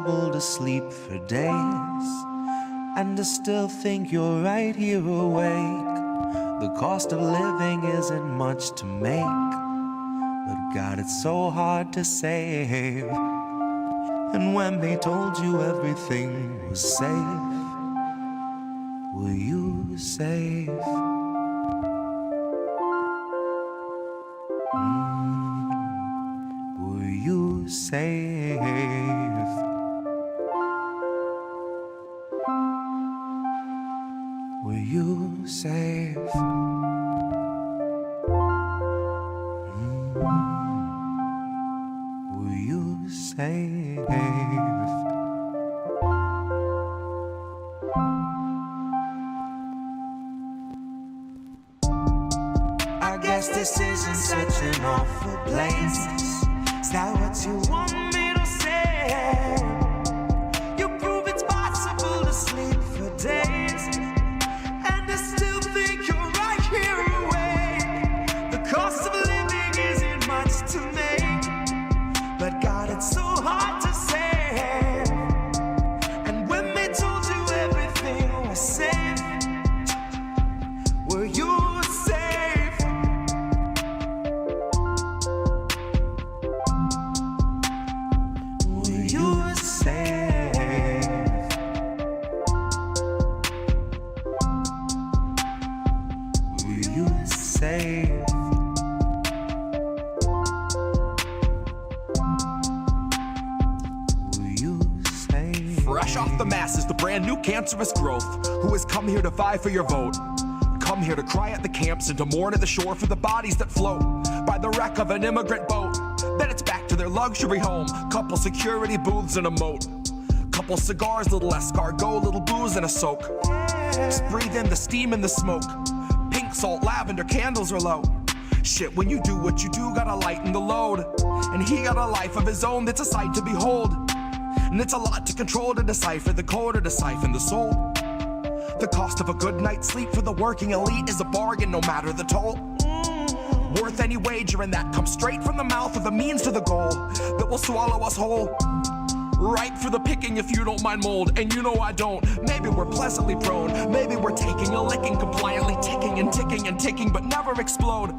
possible to sleep for days and to still think you're right here awake. The cost of living isn't much to make, but God, it's so hard to save. And when they told you everything was safe, were you safe? Were you safe? Were you safe? Were you safe? I guess this isn't such an awful place. Is that what you want me to say? You prove it's possible to sleep for days and to still think you're right here awake. The cost of living isn't much to make, but God, it's so hard to say. And when they told you everything was safe, were you safe? Were you safe? Were you safe? Were you safe? Fresh off the masses, the brand new cancerous growth, who has come here to vie for your vote. Come here to cry at the camps and to mourn at the shore for the bodies that float by the wreck of an immigrant boat. Then it's back to their luxury home, couple security booths and a moat. Couple cigars, little escargot, little booze and a soak. Just breathe in the steam and the smoke. Pink salt, lavender, candles are low. Shit, when you do what you do, gotta lighten the load. And he got a life of his own that's a sight to behold. And it's a lot to control, to decipher the code or to siphon the soul. The cost of a good night's sleep for the working elite is a bargain, no matter the toll. Worth any wager, and that comes straight from the mouth of the means to the goal that will swallow us whole. Ripe for the picking if you don't mind mold, and you know I don't. Maybe we're pleasantly prone, maybe we're taking a licking, compliantly ticking and ticking and ticking, but never explode.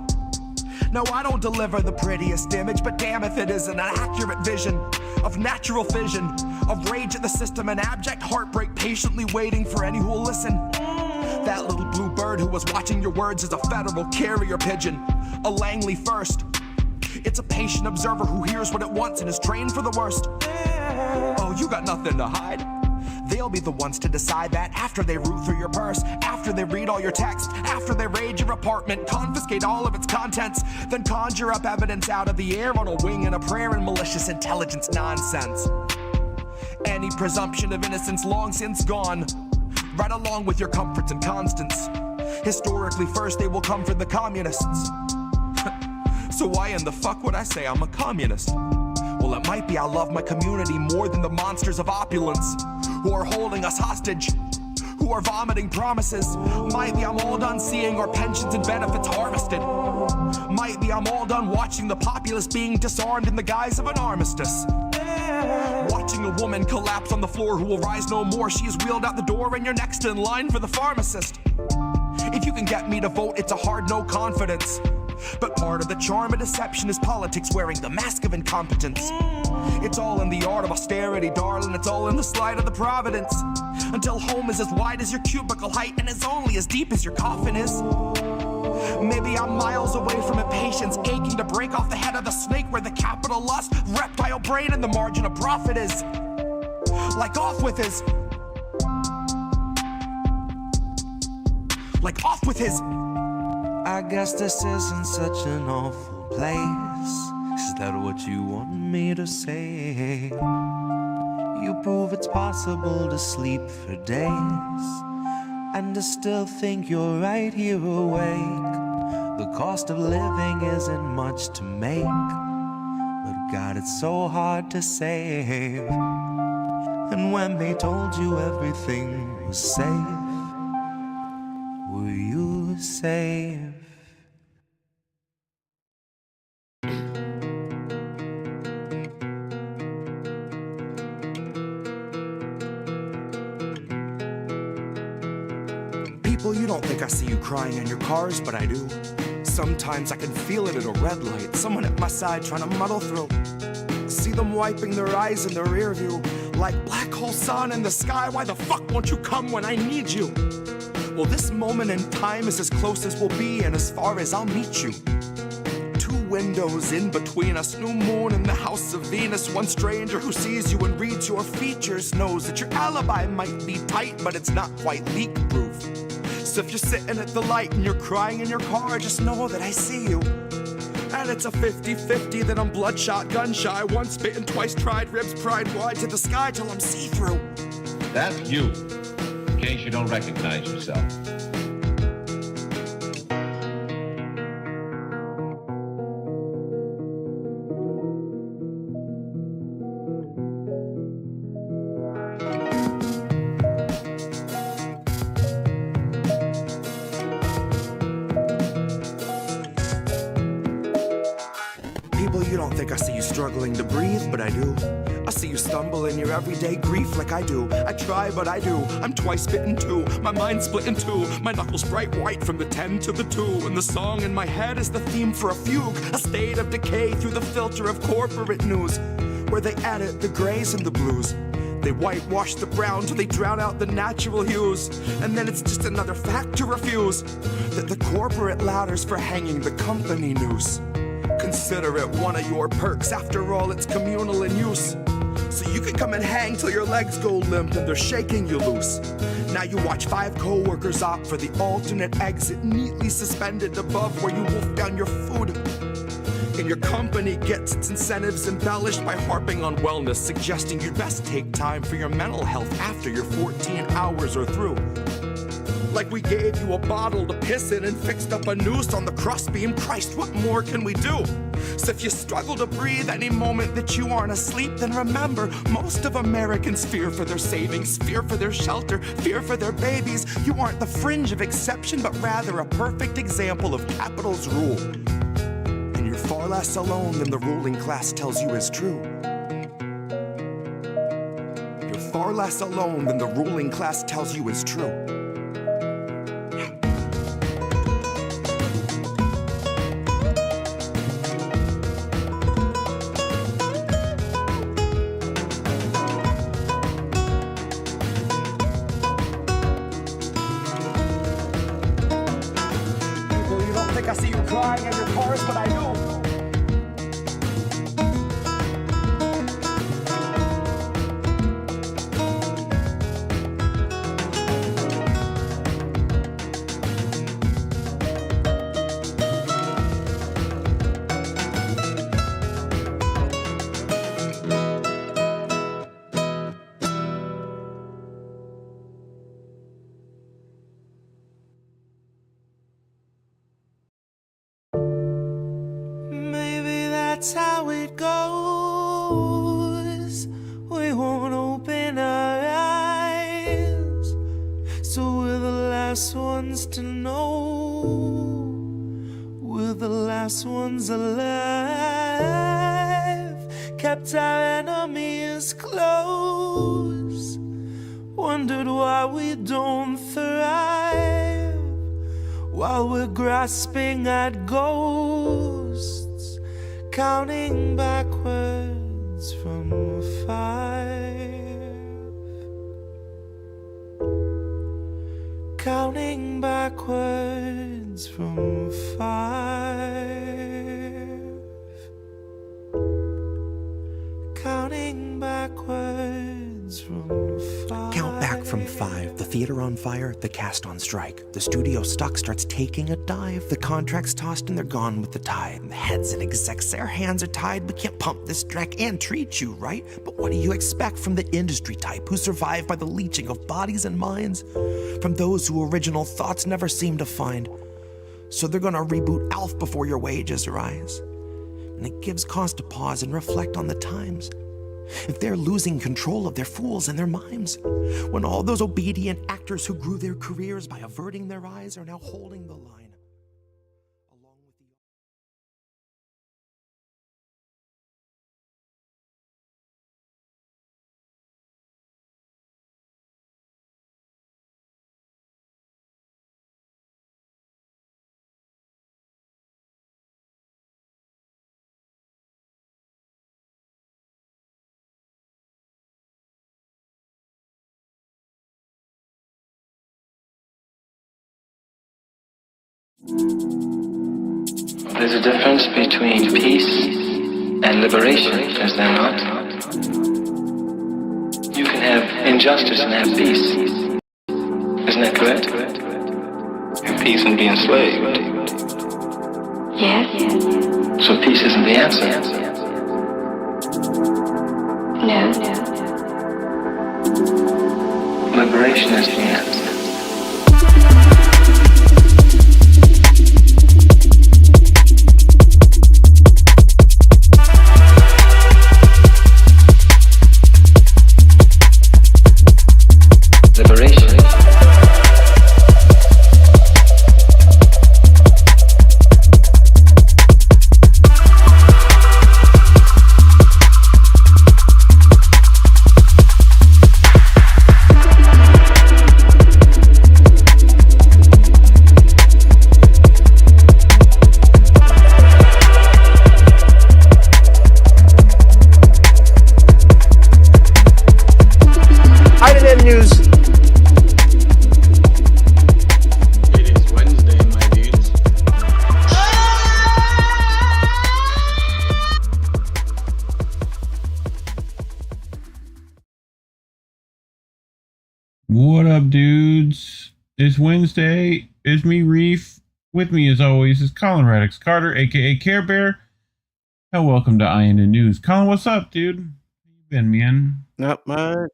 No, I don't deliver the prettiest image, but damn if it isn't an accurate vision of natural fission, of rage at the system and abject heartbreak, patiently waiting for any who will listen. That little blue bird who was watching your words is a federal carrier pigeon, a Langley first. It's a patient observer who hears what it wants and is trained for the worst. Oh, you got nothing to hide. They'll be the ones to decide that after they root through your purse, after they read all your text, after they raid your apartment, confiscate all of its contents, then conjure up evidence out of the air on a wing and a prayer and malicious intelligence nonsense. Any presumption of innocence long since gone, right along with your comforts and constants. Historically first they will come for the communists. So why in the fuck would I say I'm a communist? Well, it might be I love my community more than the monsters of opulence who are holding us hostage, who are vomiting promises. Might be I'm all done seeing our pensions and benefits harvested. Might be I'm all done watching the populace being disarmed in the guise of an armistice. Watching a woman collapse on the floor who will rise no more. She is wheeled out the door and you're next in line for the pharmacist. If you can get me to vote, it's a hard no confidence. But part of the charm of deception is politics wearing the mask of incompetence. It's all in the art of austerity, darling. It's all in the slide of the providence. Until home is as wide as your cubicle height and is only as deep as your coffin is. Maybe I'm miles away from impatience, aching to break off the head of the snake where the capital lust, reptile brain, and the margin of profit is. Like off with his. Like off with his. I guess this isn't such an awful place. Is that what you want me to say? You prove it's possible to sleep for days and to still think you're right here awake. The cost of living isn't much to make, but God, it's so hard to save. And when they told you everything was safe, were you safe? People, you don't think I see you crying in your cars, but I do. Sometimes I can feel it at a red light, someone at my side trying to muddle through. See them wiping their eyes in their rear view, like black hole sun in the sky. Why the fuck won't you come when I need you? Well, this moment in time is as close as we'll be and as far as I'll meet you. Two windows in between us, new moon in the house of Venus. One stranger who sees you and reads your features knows that your alibi might be tight, but it's not quite leak-proof. So if you're sitting at the light and you're crying in your car, just know that I see you. And it's a 50-50 that I'm bloodshot, gun-shy, once bitten, twice tried, ribs pried wide to the sky till I'm see-through. That's you, in case you don't recognize yourself. You don't think I see you struggling to breathe, but I do. I see you stumble in your everyday grief like I do. I try, but I do. I'm twice bitten too. My mind's split in two. My knuckles bright white from the 10 to the 2. And the song in my head is the theme for a fugue. A state of decay through the filter of corporate news, where they edit the grays and the blues. They whitewash the brown till they drown out the natural hues. And then it's just another fact to refuse, that the corporate ladder's for hanging the company noose. Consider it one of your perks, after all it's communal in use. So you can come and hang till your legs go limp and they're shaking you loose. Now you watch 5 co-workers opt for the alternate exit, neatly suspended above where you wolf down your food. And your company gets its incentives embellished by harping on wellness, suggesting you'd best take time for your mental health after your 14 hours are through. Like we gave you a bottle to piss in and fixed up a noose on the crossbeam. Christ, what more can we do? So if you struggle to breathe any moment that you aren't asleep, then remember, most of Americans fear for their savings, fear for their shelter, fear for their babies. You aren't the fringe of exception, but rather a perfect example of capital's rule. And you're far less alone than the ruling class tells you is true. You're far less alone than the ruling class tells you is true. I see you crying in your cars, but I do. That's how it goes. We won't open our eyes, so we're the last ones to know. We're the last ones alive. Kept our enemies close. Wondered why we don't thrive while we're grasping at ghosts. Counting backwards from 5. Counting backwards from 5. Counting backwards from 5. Count back from 5. The theater on fire, the cast on strike. The studio stock starts taking a dive. The contract's tossed and they're gone with the tide. The heads and execs, their hands are tied. We can't pump this dreck and treat you, right? But what do you expect from the industry type who survive by the leeching of bodies and minds? From those who original thoughts never seem to find. So they're gonna reboot ALF before your wages rise. And it gives cause to pause and reflect on the times. If they're losing control of their fools and their mimes, when all those obedient actors who grew their careers by averting their eyes are now holding the line. There's a difference between peace and liberation, is there not? You can have injustice and have peace. Isn't that correct? Have peace and be enslaved. Yes. So peace isn't the answer. No. Liberation is the answer. Liberation. INN News. It is Wednesday, my dudes. What up, dudes? It's Wednesday. It's me, Reef. With me, as always, is Collin Radix-Carter, aka Care Bear. And welcome to INN News. Collin, what's up, dude? How you been, man? Not much.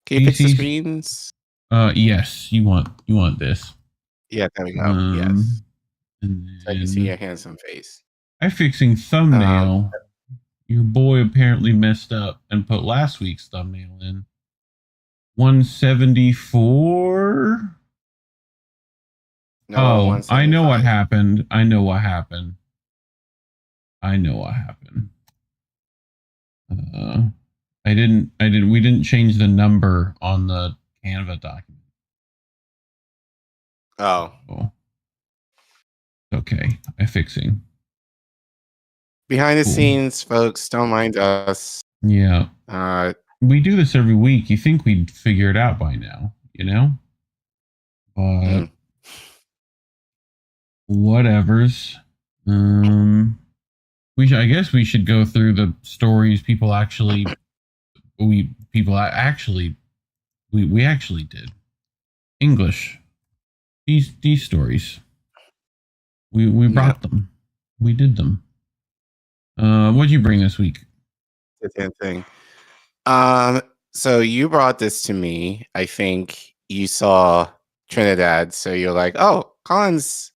Can you fix the AC's screens? Yes. You want this? Yeah, there we go. Yes. And So I can see your handsome face. I fixing thumbnail. Your boy apparently messed up and put last week's thumbnail in. 174. No, Oh, I know what 175. happened. We didn't change the number on the Canva document. Oh. Oh. Okay. I'm fixing. Behind the Cool. scenes, folks, don't mind us. Yeah. Uh, We do this every week. You think we'd figure it out by now, you know? But whatevers. I guess we should go through the stories people actually we actually did. English. These stories. We brought them. We did them. What'd you bring this week? the damn thing. So you brought this to me. I think you saw Trinidad, so you're like, oh, Colin's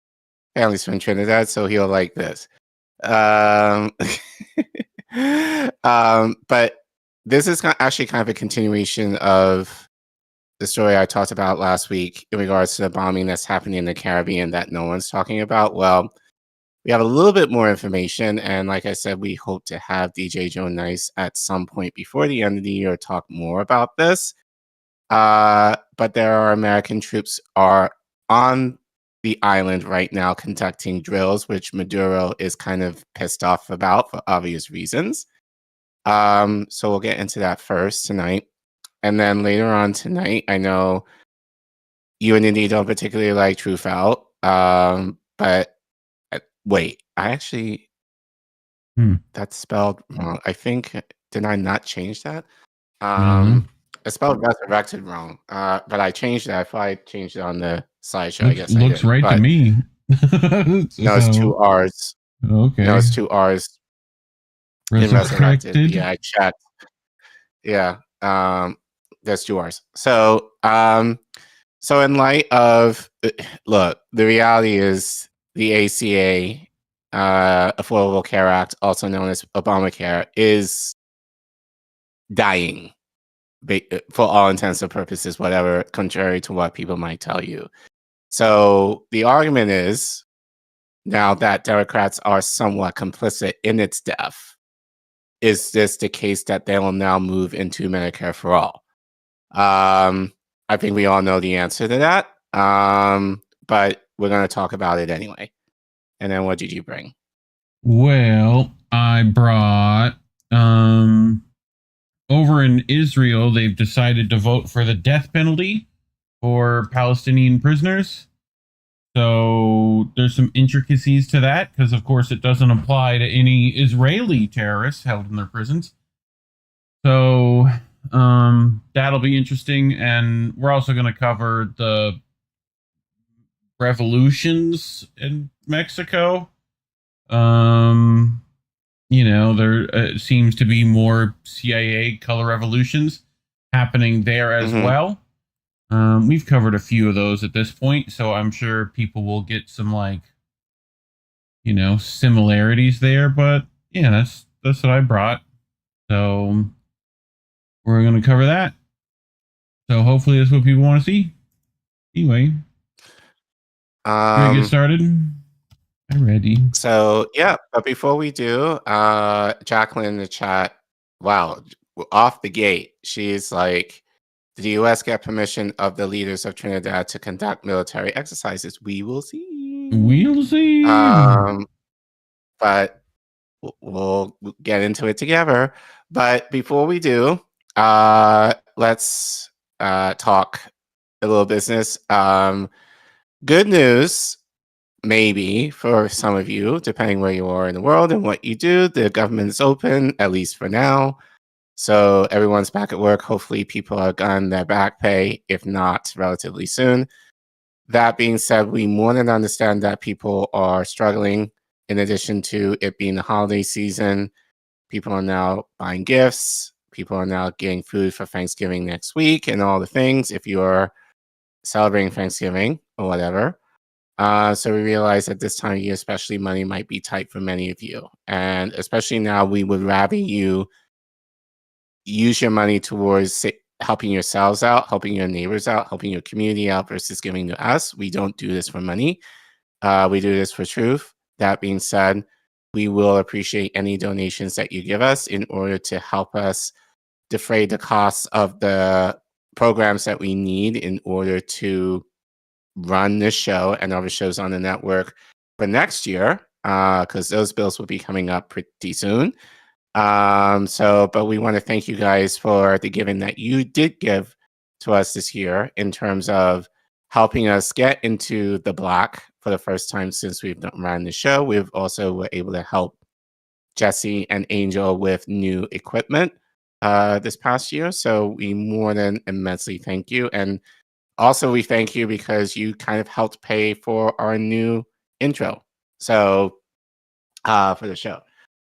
family's from Trinidad, so he'll like this. But this is actually kind of a continuation of the story I talked about last week in regards to the bombing that's happening in the Caribbean that no one's talking about. Well, we have a little bit more information, and like I said, we hope to have DJ Joe Nice at some point before the end of the year talk more about this. But there are American troops are on the island right now conducting drills, which Maduro is kind of pissed off about for obvious reasons. So we'll get into that first tonight. And then later on tonight, I know you and Indy don't particularly like Truth Out. But wait, I actually, that's spelled wrong. I think, did I not change that? I spelled resurrected wrong. But I changed that. I thought I changed it on the slideshow. I guess Looks right to me. No, it's two R's. Okay. No, it's two R's. In resurrected. Yeah, I checked. Yeah. There's two R's. So in light of look, the reality is the ACA, Affordable Care Act, also known as Obamacare, is dying for all intents and purposes, whatever, contrary to what people might tell you. So the argument is, now that Democrats are somewhat complicit in its death, is this the case that they will now move into Medicare for all? I think we all know the answer to that, but we're going to talk about it anyway. And then what did you bring? Well, I brought over in Israel, they've decided to vote for the death penalty for Palestinian prisoners. So there's some intricacies to that because, of course, it doesn't apply to any Israeli terrorists held in their prisons. So that'll be interesting. And we're also going to cover the revolutions in Mexico. There seems to be more CIA color revolutions happening there as well. We've covered a few of those at this point, so I'm sure people will get some similarities there. But yeah, that's what I brought. So we're going to cover that. So hopefully that's what people want to see. Anyway, get started. I'm ready. So yeah, but before we do, Jacqueline in the chat, wow, off the gate, she's like, did the U.S. get permission of the leaders of Trinidad to conduct military exercises? We will see. We'll see. But we'll get into it together. But before we do, let's talk a little business. Good news. Maybe for some of you, depending where you are in the world and what you do, the government is open, at least for now. So everyone's back at work. Hopefully people have gotten their back pay, if not relatively soon. That being said, we more than understand that people are struggling. In addition to it being the holiday season, people are now buying gifts. People are now getting food for Thanksgiving next week and all the things if you're celebrating Thanksgiving or whatever. So we realize at this time of year, especially, money might be tight for many of you. And especially now, we would rather you use your money towards helping yourselves out, helping your neighbors out, helping your community out versus giving to us. We don't do this for money. We do this for truth. That being said, we will appreciate any donations that you give us in order to help us defray the costs of the programs that we need in order to run this show and other shows on the network for next year, because those bills will be coming up pretty soon. But we want to thank you guys for the giving that you did give to us this year in terms of helping us get into the black for the first time since we've run the show. We've also were able to help Jesse and Angel with new equipment this past year. So we more than immensely thank you. And also, we thank you because you kind of helped pay for our new intro. So for the show.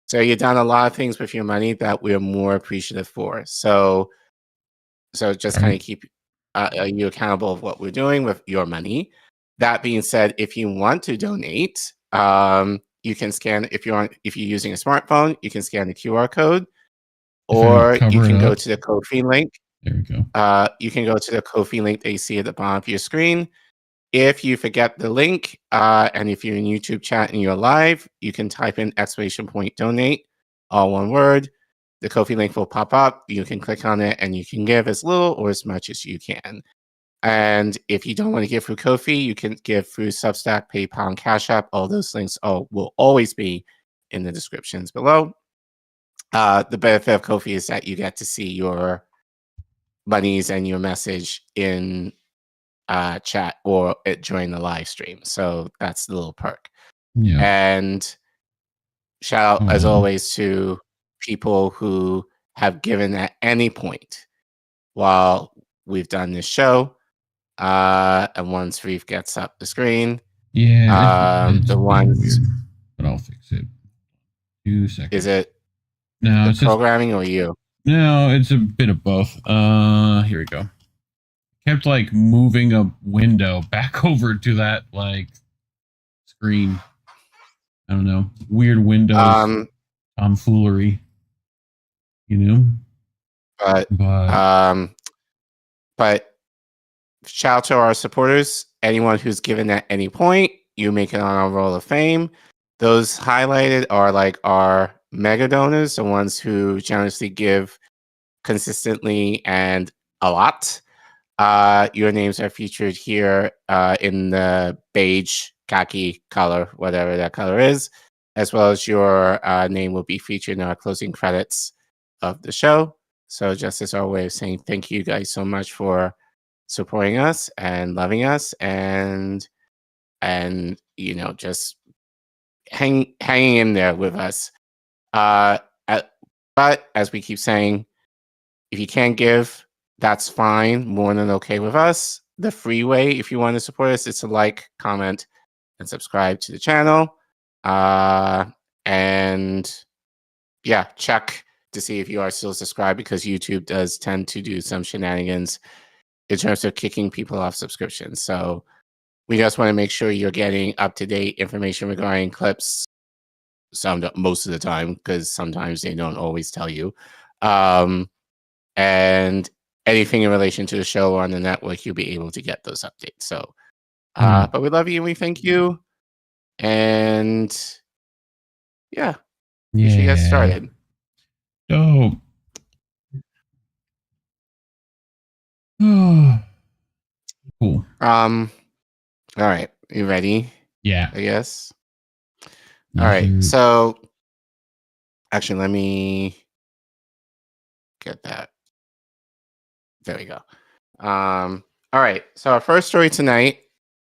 So you've done a lot of things with your money that we're more appreciative for. So just kind of keep you accountable of what we're doing with your money. That being said, if you want to donate, you can scan if you're using a smartphone, you can scan the QR code, or you can go to the Ko-fi link. There we go. You can go to the Ko-fi link that you see at the bottom of your screen. If you forget the link, and if you're in YouTube chat and you're live, you can type in !donate, all one word. The Ko-fi link will pop up. You can click on it and you can give as little or as much as you can. And if you don't want to give through Ko-fi, you can give through Substack, PayPal, and Cash App. All those links will always be in the descriptions below. The benefit of Ko-fi is that you get to see your monies and your message in chat or during the live stream. So that's the little perk. Yeah. And shout out as always to people who have given at any point while we've done this show. And once Reef gets up the screen, it's the ones weird, but I'll fix it. 2 seconds. Is it no, it's programming or you? No, it's a bit of both. Here we go. Kept moving a window back over to that screen. I don't know. Weird Windows tomfoolery. But shout out to our supporters. Anyone who's given at any point, you make it on our Roll of Fame. Those highlighted are our mega donors, the ones who generously give consistently and a lot. Your names are featured here in the beige, khaki color, whatever that color is, as well as your name will be featured in our closing credits of the show. So just as our way of saying thank you guys so much for supporting us and loving us. And and just hanging in there with us. But as we keep saying, if you can't give, that's fine. More than okay with us. The free way, if you want to support us, it's to like, comment, and subscribe to the channel. And yeah, check to see if you are still subscribed, because YouTube does tend to do some shenanigans in terms of kicking people off subscriptions. So we just want to make sure you're getting up-to-date information regarding clips. Most of the time, because sometimes they don't always tell you. And anything in relation to the show or on the network, you'll be able to get those updates. So, but we love you and we thank you. And yeah, we should get started. Dope. Cool. All right. You ready? Yeah. I guess. All right. So actually, let me get that. There we go. All right. So our first story tonight,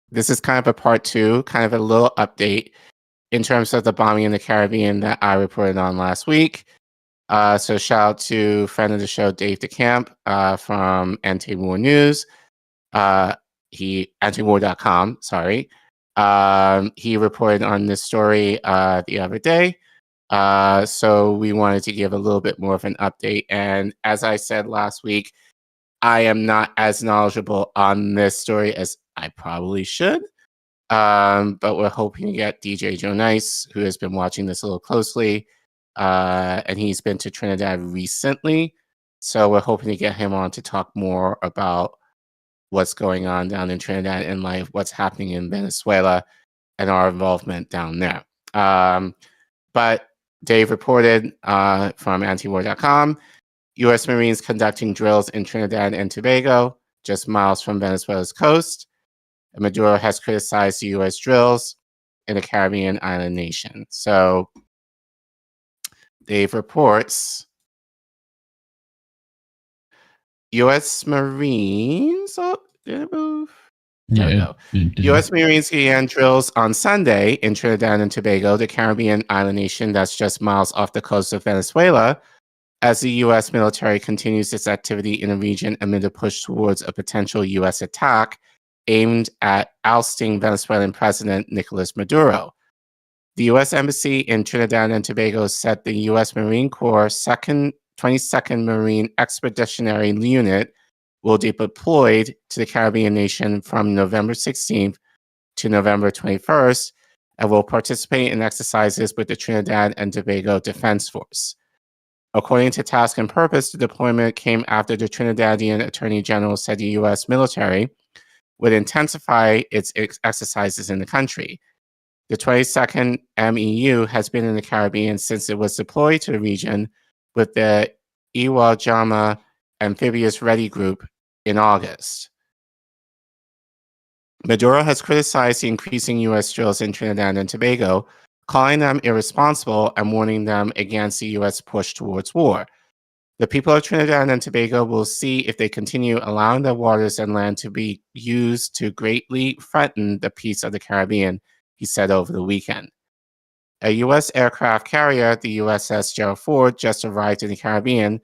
this is kind of a part 2, kind of a little update in terms of the bombing in the Caribbean that I reported on last week. So shout out to friend of the show, Dave DeCamp, from Anti-War News. Antiwar.com, sorry. He reported on this story the other day. So we wanted to give a little bit more of an update. And as I said last week, I am not as knowledgeable on this story as I probably should. But we're hoping to get DJ Joe Nice, who has been watching this a little closely. And he's been to Trinidad recently. So we're hoping to get him on to talk more about what's going on down in Trinidad and what's happening in Venezuela and our involvement down there. But Dave reported from antiwar.com, U.S. Marines conducting drills in Trinidad and Tobago, just miles from Venezuela's coast. And Maduro has criticized the U.S. drills in the Caribbean island nation. So Dave reports U.S. Marines. Oh, did it move? There we go. U.S. Marines began drills on Sunday in Trinidad and Tobago, the Caribbean island nation that's just miles off the coast of Venezuela, as the U.S. military continues its activity in the region amid a push towards a potential U.S. attack aimed at ousting Venezuelan President Nicolas Maduro. The U.S. Embassy in Trinidad and Tobago said the U.S. Marine Corps 22nd Marine Expeditionary Unit will be deployed to the Caribbean nation from November 16th to November 21st and will participate in exercises with the Trinidad and Tobago Defense Force. According to Task and Purpose, the deployment came after the Trinidadian Attorney General said the U.S. military would intensify its exercises in the country. The 22nd MEU has been in the Caribbean since it was deployed to the region with the Iwa Jama Amphibious Ready Group in August. Maduro has criticized the increasing U.S. drills in Trinidad and Tobago, calling them irresponsible and warning them against the U.S. push towards war. The people of Trinidad and Tobago will see if they continue allowing their waters and land to be used to greatly threaten the peace of the Caribbean, he said over the weekend. A U.S. aircraft carrier, the USS Gerald Ford, just arrived in the Caribbean,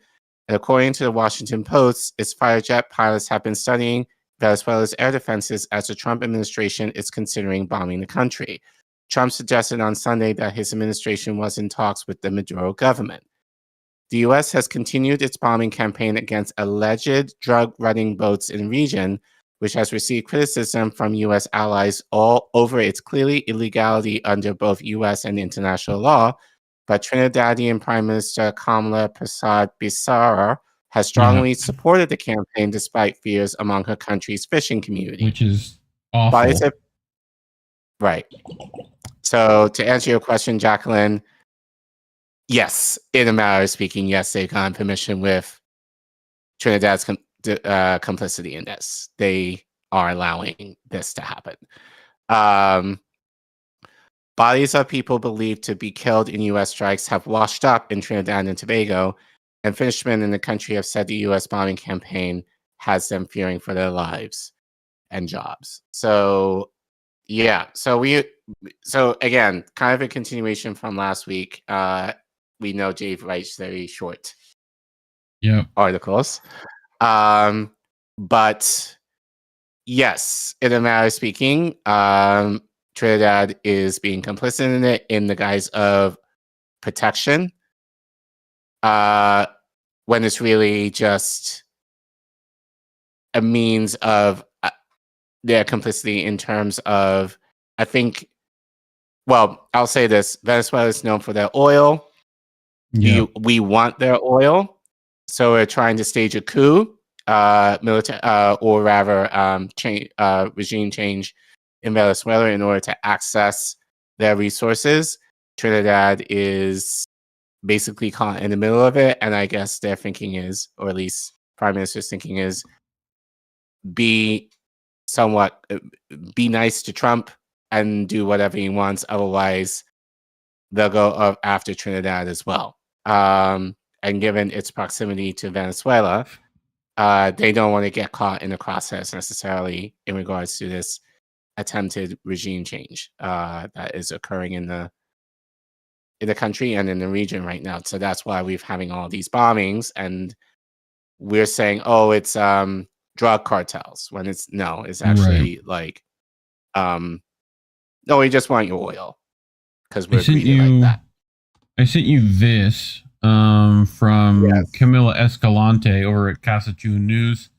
and according to the Washington Post, its fighter jet pilots have been studying Venezuela's air defenses as the Trump administration is considering bombing the country. Trump suggested on Sunday that his administration was in talks with the Maduro government. The U.S. has continued its bombing campaign against alleged drug-running boats in the region, which has received criticism from U.S. allies all over its clearly illegality under both U.S. and international law. But Trinidadian Prime Minister Kamala Persad-Bissara has strongly supported the campaign despite fears among her country's fishing community. Which is awful. Right. So to answer your question, Jacqueline, yes, in a matter of speaking, yes, they've gotten permission with Trinidad's complicity in this. They are allowing this to happen. Bodies of people believed to be killed in U.S. strikes have washed up in Trinidad and Tobago, and fishermen in the country have said the U.S. bombing campaign has them fearing for their lives and jobs. So Yeah. So again, kind of a continuation from last week. We know Dave writes very short articles. But yes, in a matter of speaking, Trinidad is being complicit in it in the guise of protection. When it's really just a means of their complicity in terms of, I think, well, I'll say this: Venezuela is known for their oil. We want their oil, so we're trying to stage a coup, military, or rather, regime change in Venezuela in order to access their resources. Trinidad is basically caught in the middle of it, and I guess their thinking is, or at least Prime Minister's thinking is, be nice to Trump and do whatever he wants. Otherwise, they'll go after Trinidad as well. And given its proximity to Venezuela, they don't want to get caught in the process necessarily in regards to this attempted regime change that is occurring in the country and in the region right now. So that's why we're having all these bombings, and we're saying, oh, it's drug cartels, when it's actually like, no, we just want your oil because we're greedy like that. I sent you this from Camila Escalante over at Casachun News.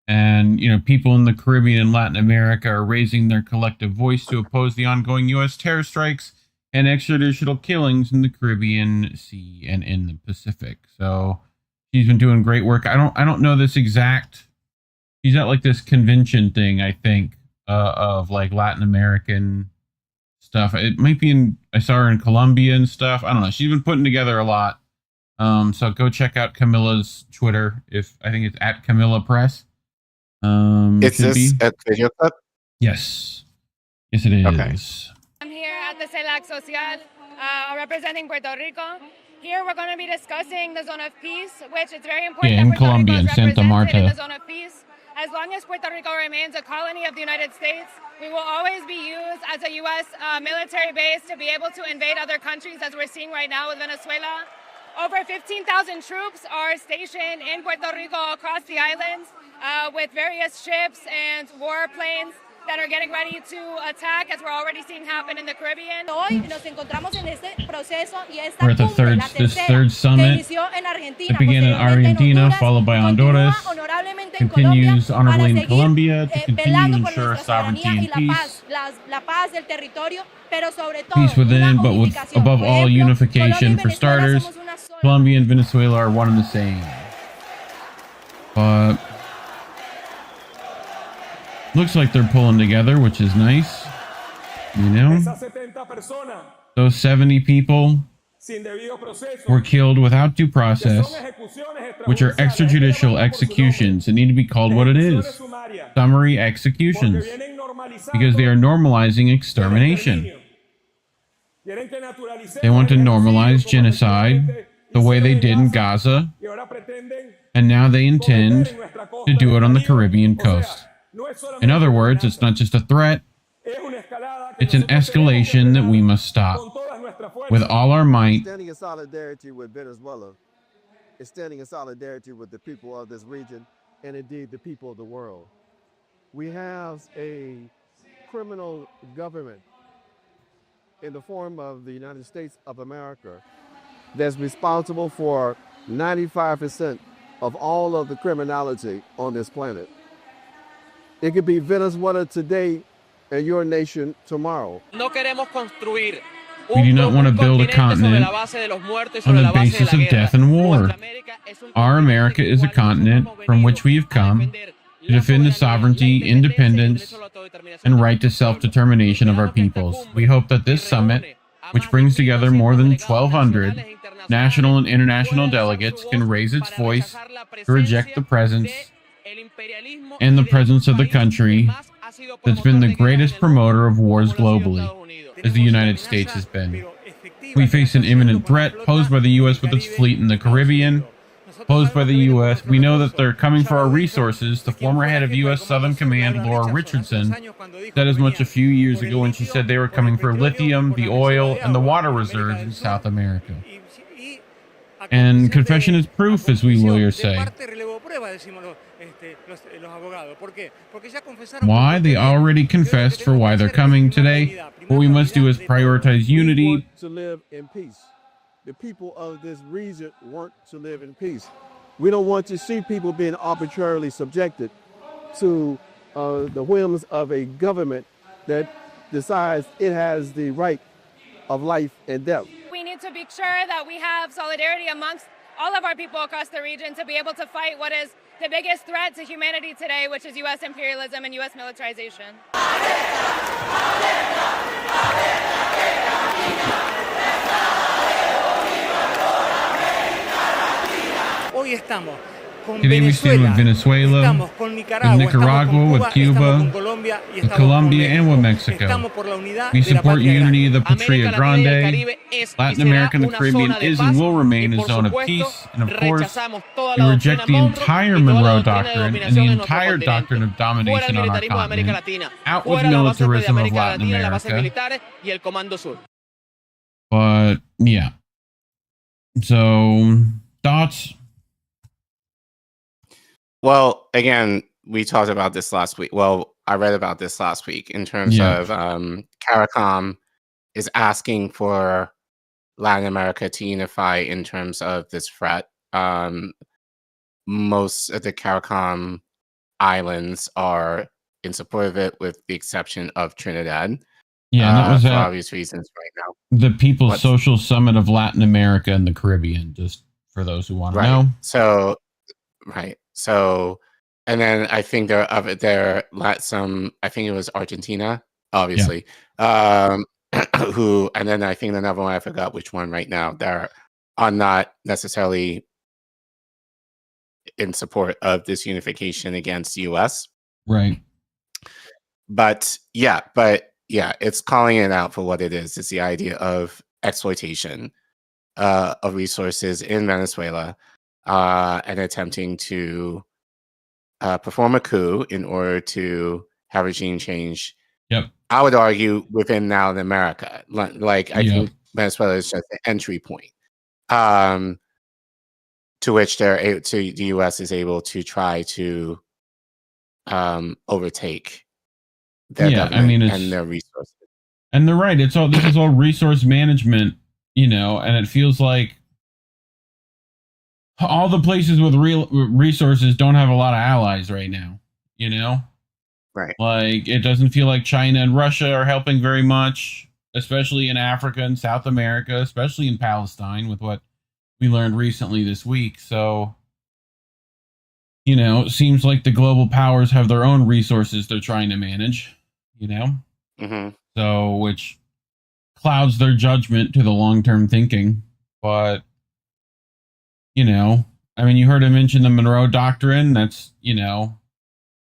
And, people in the Caribbean and Latin America are raising their collective voice to oppose the ongoing U.S. terror strikes and extrajudicial killings in the Caribbean Sea and in the Pacific. So she's been doing great work. I don't know this exact. She's at like this convention thing, I think, of like Latin American stuff. It might be I saw her in Colombia and stuff. I don't know. She's been putting together a lot. So go check out Camilla's Twitter. I think it's at Camilla Press. Is this a video clip? Yes, it is. Okay. I'm here at the CELAC Social, representing Puerto Rico. Here we're going to be discussing the zone of peace, which is very important. Yeah, in Colombia, in Santa Marta. In the zone of peace. As long as Puerto Rico remains a colony of the United States, we will always be used as a U.S. Military base to be able to invade other countries, as we're seeing right now with Venezuela. Over 15,000 troops are stationed in Puerto Rico across the islands with various ships and warplanes that are getting ready to attack, as we're already seeing happen in the Caribbean. We're at this third summit that began in Argentina, followed by Honduras, continues honorably in Colombia to continue to ensure sovereignty and peace. Peace within, but with above all unification. For starters, Colombia and Venezuela are one and the same. But looks like they're pulling together, which is nice. Those 70 people were killed without due process, which are extrajudicial executions that need to be called what it is: summary executions, because they are normalizing extermination. They want to normalize genocide the way they did in Gaza, and now they intend to do it on the Caribbean coast. In other words, it's not just a threat, it's an escalation that we must stop with all our might. Standing in solidarity with Venezuela is standing in solidarity with the people of this region and indeed the people of the world. We have a criminal government in the form of the United States of America that's responsible for 95% of all of the criminality on this planet. It could be Venezuela today and your nation tomorrow. We do not want to build a continent on the basis of death and war. Our America is a continent from which we have come to defend the sovereignty, independence, and right to self-determination of our peoples. We hope that this summit, which brings together more than 1,200 national and international delegates, can raise its voice to reject the presence and the presence of the country that's been the greatest promoter of wars globally, as the United States has been. We face an imminent threat posed by the U.S. with its fleet in the Caribbean, posed by the U.S. We know that they're coming for our resources. The former head of U.S. Southern Command, Laura Richardson, said as much a few years ago when she said they were coming for lithium, the oil, and the water reserves in South America. And confession is proof, as we lawyers say. Why? They already confessed for why they're coming today. What we must do is prioritize unity. To live in peace. The people of this region want to live in peace. We don't want to see people being arbitrarily subjected to the whims of a government that decides it has the right of life and death. We need to be sure that we have solidarity amongst all of our people across the region to be able to fight what is the biggest threat to humanity today, which is U.S. imperialism and U.S. militarization. Today we stand with Venezuela, with Nicaragua, with Cuba, with Colombia, and with Mexico. We support unity of the Patria Grande. Latin America and the Caribbean is and will remain a zone of peace. And of course, we reject the entire Monroe Doctrine and the entire doctrine of domination on our continent. Out with militarism of Latin America. But, yeah. So, thoughts? Well, again, we talked about this last week. Well, I read about this last week in terms of CARICOM is asking for Latin America to unify in terms of this threat. Most of the CARICOM islands are in support of it, with the exception of Trinidad. Yeah, and that was for obvious reasons right now. The People's Social Summit of Latin America and the Caribbean, just for those who want to know. So, So, and then I think there some. I think it was Argentina, obviously. Who, and then I think another one, I forgot which one right now. They are not necessarily in support of this unification against the U.S. Right. But yeah, it's calling it out for what it is. It's the idea of exploitation of resources in Venezuela. And attempting to perform a coup in order to have regime change. Yep. I would argue within now in America. Like I think Venezuela is just the entry point to which the U.S. is able to try to overtake their government and their resources. And they're right. This is all resource management, and it feels like all the places with real resources don't have a lot of allies right now, Right. Like, it doesn't feel like China and Russia are helping very much, especially in Africa and South America, especially in Palestine, with what we learned recently this week. So, it seems like the global powers have their own resources they're trying to manage, Mm-hmm. So, which clouds their judgment to the long-term thinking. But you heard him mention the Monroe Doctrine. That's,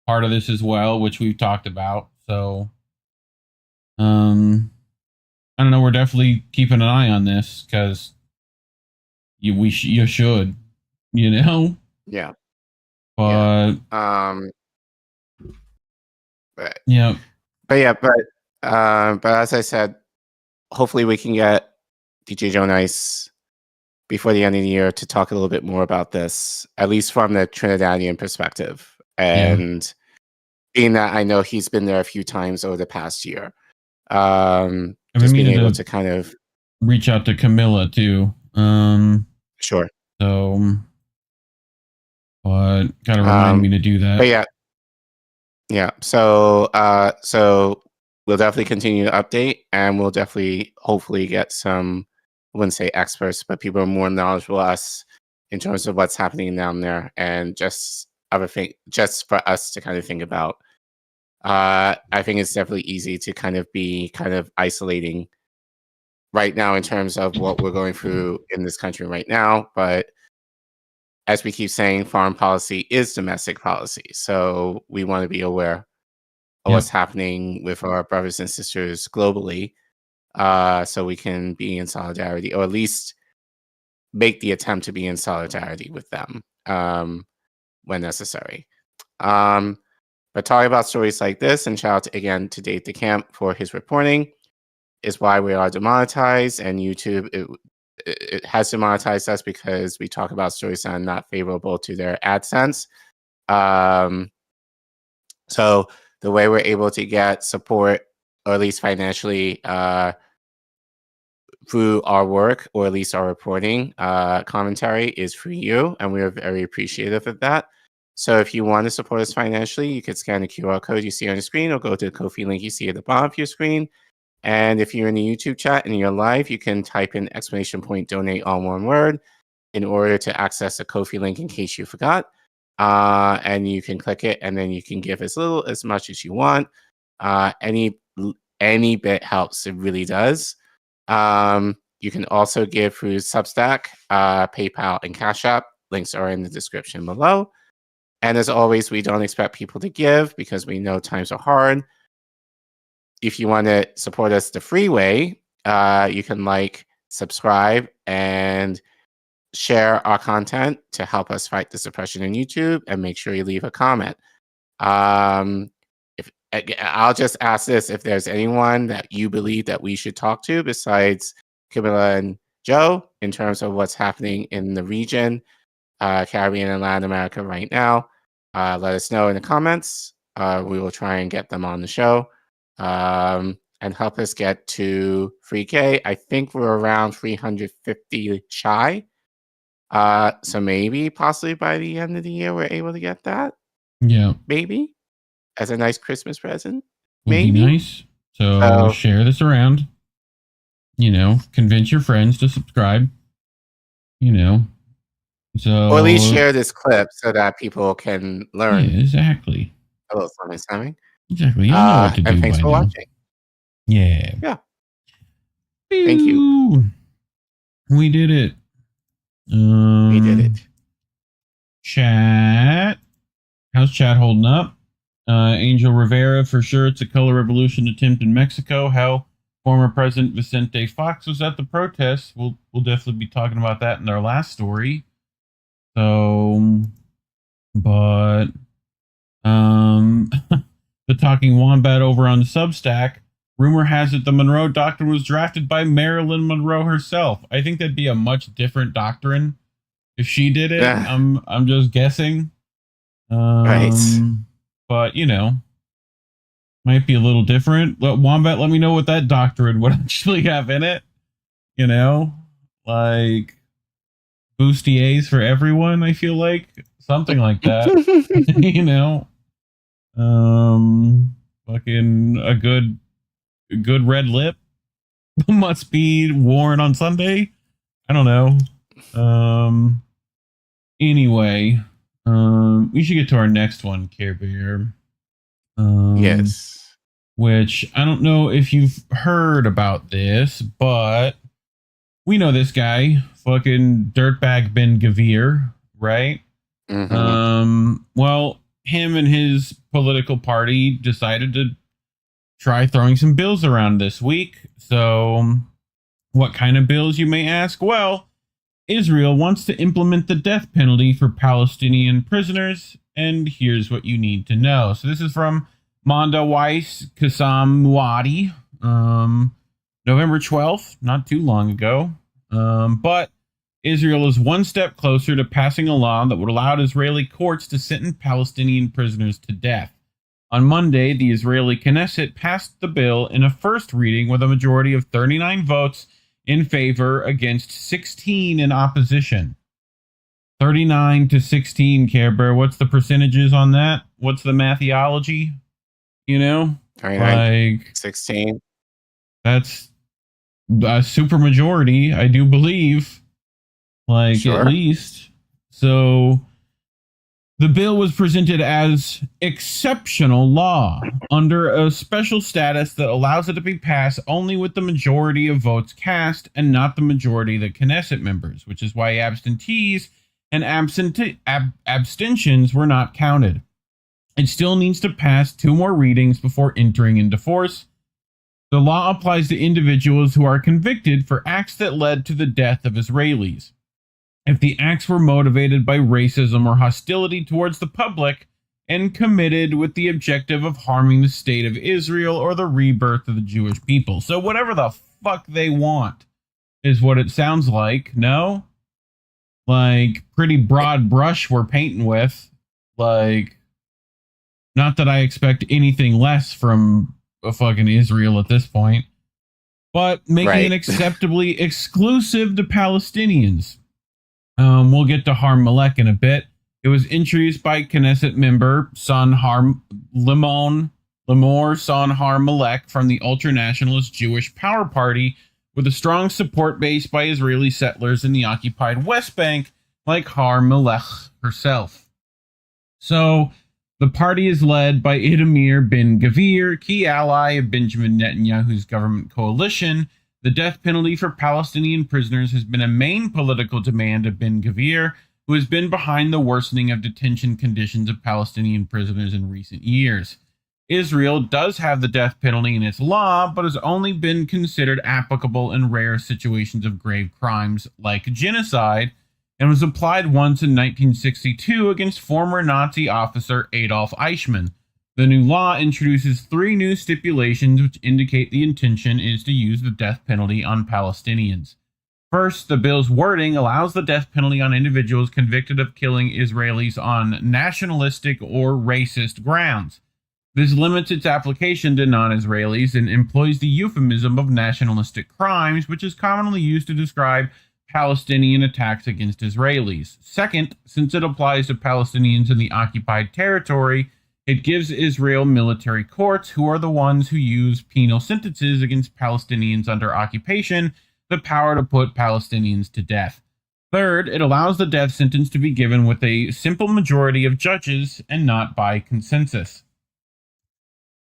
part of this as well, which we've talked about. So, I don't know. We're definitely keeping an eye on this because you should, Yeah. But but as I said, hopefully we can get DJ Joe Nice before the end of the year to talk a little bit more about this, at least from the Trinidadian perspective. And being that I know he's been there a few times over the past year, just being able to kind of reach out to Camilla too. Sure. So, but gotta remind me to do that. But yeah. So we'll definitely continue to update, and we'll definitely hopefully get some, I wouldn't say experts, but people are more knowledgeable than us in terms of what's happening down there, and just for us to kind of think about. I think it's definitely easy to kind of be isolating right now in terms of what we're going through in this country right now. But as we keep saying, foreign policy is domestic policy. So we want to be aware of what's happening with our brothers and sisters globally, so we can be in solidarity, or at least make the attempt to be in solidarity with them when necessary. But talking about stories like this, and shout out again to Dave DeCamp for his reporting, is why we are demonetized, and YouTube it has demonetized us because we talk about stories that are not favorable to their AdSense. So the way we're able to get support, or at least financially, through our work, or at least our reporting commentary, is through you, and we are very appreciative of that. So if you want to support us financially, you can scan the QR code you see on the screen, or go to the Ko-fi link you see at the bottom of your screen. And if you're in the YouTube chat and you're live, you can type in !donate all one word in order to access the Ko-fi link in case you forgot. And you can click it, and then you can give as little as much as you want. Any bit helps. It really does. You can also give through Substack, PayPal, and Cash App. Links are in the description below. And as always, we don't expect people to give because we know times are hard. If you want to support us the free way, you can like, subscribe, and share our content to help us fight the suppression in YouTube, and make sure you leave a comment. If I'll just ask this: if there's anyone that you believe that we should talk to besides Camilla and Joe in terms of what's happening in the region, Caribbean and Latin America right now, let us know in the comments. We will try and get them on the show. And help us get to 3K. I think we're around 350 shy. So maybe, possibly by the end of the year, we're able to get that. Yeah. Maybe. As a nice Christmas present. Would Maybe. be nice. So share this around. Convince your friends to subscribe. So. Or at least share this clip so that people can learn. Yeah, exactly. A little something. Exactly. You know what to do. And thanks for watching. Yeah. Yeah. Thank you. We did it. We did it. Chat. How's chat holding up? Angel Rivera, for sure. It's a color revolution attempt in Mexico. How former President Vicente Fox was at the protests. We'll definitely be talking about that in our last story. So, but the Talking Wombat over on Substack. Rumor has it the Monroe Doctrine was drafted by Marilyn Monroe herself. I think that'd be a much different doctrine if she did it. Yeah. I'm just guessing. Right. But might be a little different. Wombat, let me know what that doctrine would actually have in it. Like bustiers for everyone. I feel like something like that. Fucking a good red lip must be worn on Sunday. I don't know. Anyway, we should get to our next one, Care Bear. Yes. Which I don't know if you've heard about this, but we know this guy, fucking Dirtbag Ben Gvir, right? Mm-hmm. Well, him and his political party decided to try throwing some bills around this week. So, what kind of bills, you may ask? Well, Israel wants to implement the death penalty for Palestinian prisoners, and here's what you need to know. So this is from Monda Weiss Kassam Muadi, November 12th, not too long ago. But Israel is one step closer to passing a law that would allow Israeli courts to sentence Palestinian prisoners to death. On Monday, the Israeli Knesset passed the bill in a first reading with a majority of 39 votes in favor against 16 in opposition. 39 to 16, Care Bear. What's the percentages on that? What's the mathology? 39, 16. That's a super majority, I do believe. Sure. At least. So the bill was presented as exceptional law under a special status that allows it to be passed only with the majority of votes cast and not the majority of the Knesset members, which is why absentees and abstentions were not counted. It still needs to pass 2 more readings before entering into force. The law applies to individuals who are convicted for acts that led to the death of Israelis. if the acts were motivated by racism or hostility towards the public and committed with the objective of harming the state of Israel or the rebirth of the Jewish people. So whatever the fuck they want is what it sounds like, no? Like, pretty broad brush we're painting with. Like, not that I expect anything less from a fucking Israel at this point, but making it acceptably exclusive to Palestinians. We'll get to Har Malek in a bit. It was introduced by Knesset member Limor Son Har Malek from the ultra-nationalist Jewish Power Party, with a strong support base by Israeli settlers in the occupied West Bank, like Har Malek herself. So, the party is led by Itamar Ben-Gvir, key ally of Benjamin Netanyahu's government coalition. The death penalty for Palestinian prisoners has been a main political demand of Ben-Gvir, who has been behind the worsening of detention conditions of Palestinian prisoners in recent years. Israel does have the death penalty in its law, but has only been considered applicable in rare situations of grave crimes like genocide, and was applied once in 1962 against former Nazi officer Adolf Eichmann. The new law introduces 3 new stipulations which indicate the intention is to use the death penalty on Palestinians. First, the bill's wording allows the death penalty on individuals convicted of killing Israelis on nationalistic or racist grounds. This limits its application to non-Israelis and employs the euphemism of nationalistic crimes, which is commonly used to describe Palestinian attacks against Israelis. Second, since it applies to Palestinians in the occupied territory, it gives Israel military courts, who are the ones who use penal sentences against Palestinians under occupation, the power to put Palestinians to death. Third, it allows the death sentence to be given with a simple majority of judges and not by consensus.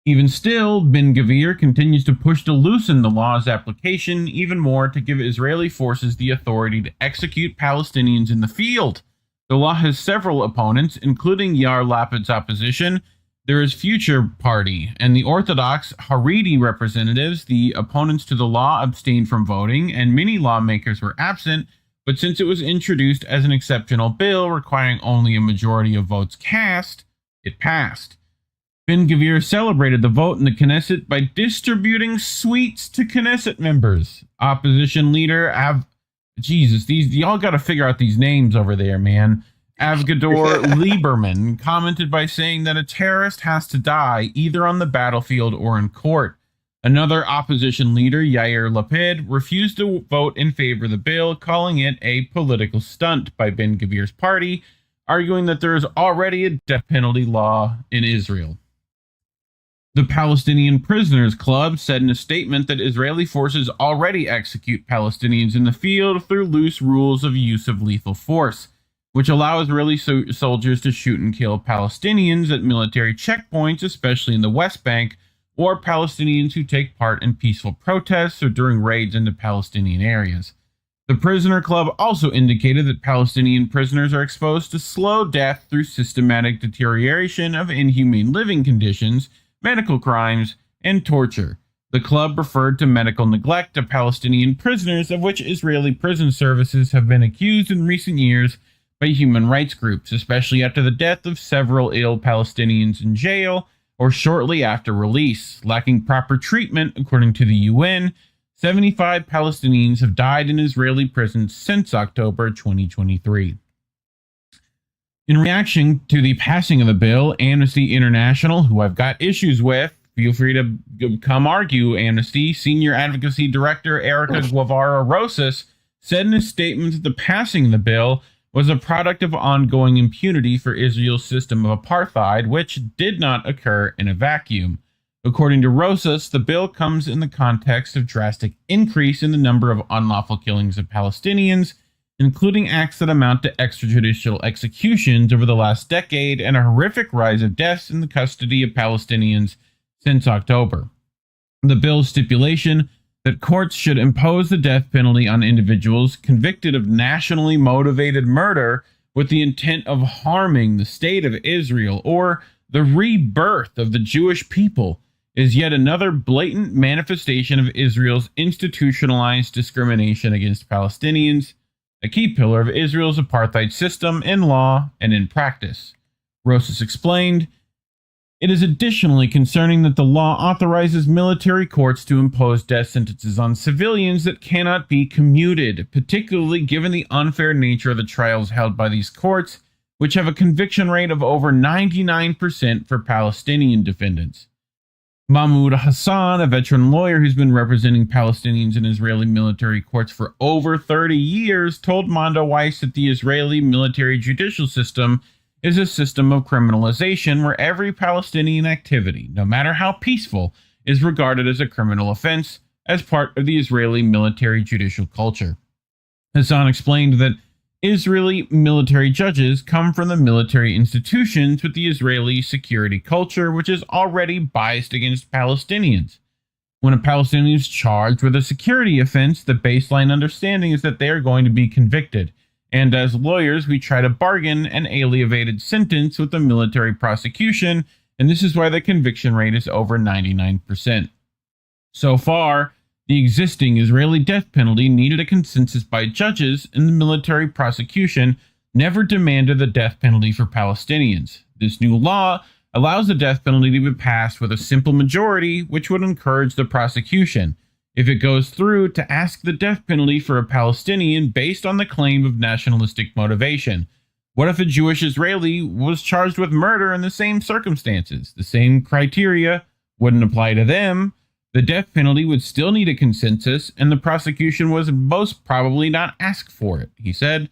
Even still, Ben-Gvir continues to push to loosen the law's application even more to give Israeli forces the authority to execute Palestinians in the field. The law has several opponents, including Yair Lapid's opposition. There is Future Party and the Orthodox Haredi representatives. The opponents to the law abstained from voting, and many lawmakers were absent, but since it was introduced as an exceptional bill requiring only a majority of votes cast, it passed. Ben-Gvir celebrated the vote in the Knesset by distributing sweets to Knesset members. Opposition leader y'all got to figure out these names over there, man. Avigdor Lieberman commented by saying that a terrorist has to die either on the battlefield or in court. Another opposition leader, Yair Lapid, refused to vote in favor of the bill, calling it a political stunt by Ben-Gvir's party, arguing that there is already a death penalty law in Israel. The Palestinian Prisoners Club said in a statement that Israeli forces already execute Palestinians in the field through loose rules of use of lethal force, which allow Israeli soldiers to shoot and kill Palestinians at military checkpoints, especially in the West Bank, or Palestinians who take part in peaceful protests or during raids into Palestinian areas. The Prisoner Club also indicated that Palestinian prisoners are exposed to slow death through systematic deterioration of inhumane living conditions, medical crimes, and torture. The club referred to medical neglect of Palestinian prisoners, of which Israeli prison services have been accused in recent years by human rights groups, especially after the death of several ill Palestinians in jail or shortly after release. Lacking proper treatment, according to the UN, 75 Palestinians have died in Israeli prisons since October 2023. In reaction to the passing of the bill, Amnesty International, who I've got issues with, feel free to come argue, Amnesty, Senior Advocacy Director Erica Guevara Rosas said in a statement that the passing of the bill was a product of ongoing impunity for Israel's system of apartheid, which did not occur in a vacuum. According to Rosas, the bill comes in the context of drastic increase in the number of unlawful killings of Palestinians, including acts that amount to extrajudicial executions over the last decade and a horrific rise of deaths in the custody of Palestinians since October. The bill's stipulation that courts should impose the death penalty on individuals convicted of nationally motivated murder with the intent of harming the state of Israel or the rebirth of the Jewish people is yet another blatant manifestation of Israel's institutionalized discrimination against Palestinians a key pillar of Israel's apartheid system in law and in practice. Rosas explained, "It is additionally concerning that the law authorizes military courts to impose death sentences on civilians that cannot be commuted, particularly given the unfair nature of the trials held by these courts, which have a conviction rate of over 99% for Palestinian defendants." Mahmoud Hassan, a veteran lawyer who's been representing Palestinians in Israeli military courts for over 30 years, told Mondo Weiss that the Israeli military judicial system is a system of criminalization where every Palestinian activity, no matter how peaceful, is regarded as a criminal offense as part of the Israeli military judicial culture. Hassan explained that Israeli military judges come from the military institutions with the Israeli security culture, which is already biased against Palestinians. When a Palestinian is charged with a security offense, the baseline understanding is that they are going to be convicted. And as lawyers, we try to bargain an elevated sentence with the military prosecution, and this is why the conviction rate is over 99%. So far, the existing Israeli death penalty needed a consensus by judges, and the military prosecution never demanded the death penalty for Palestinians. This new law allows the death penalty to be passed with a simple majority, which would encourage the prosecution, if it goes through, to ask the death penalty for a Palestinian based on the claim of nationalistic motivation. What if a Jewish Israeli was charged with murder in the same circumstances? The same criteria wouldn't apply to them. The death penalty would still need a consensus, and the prosecution was most probably not asked for it, he said.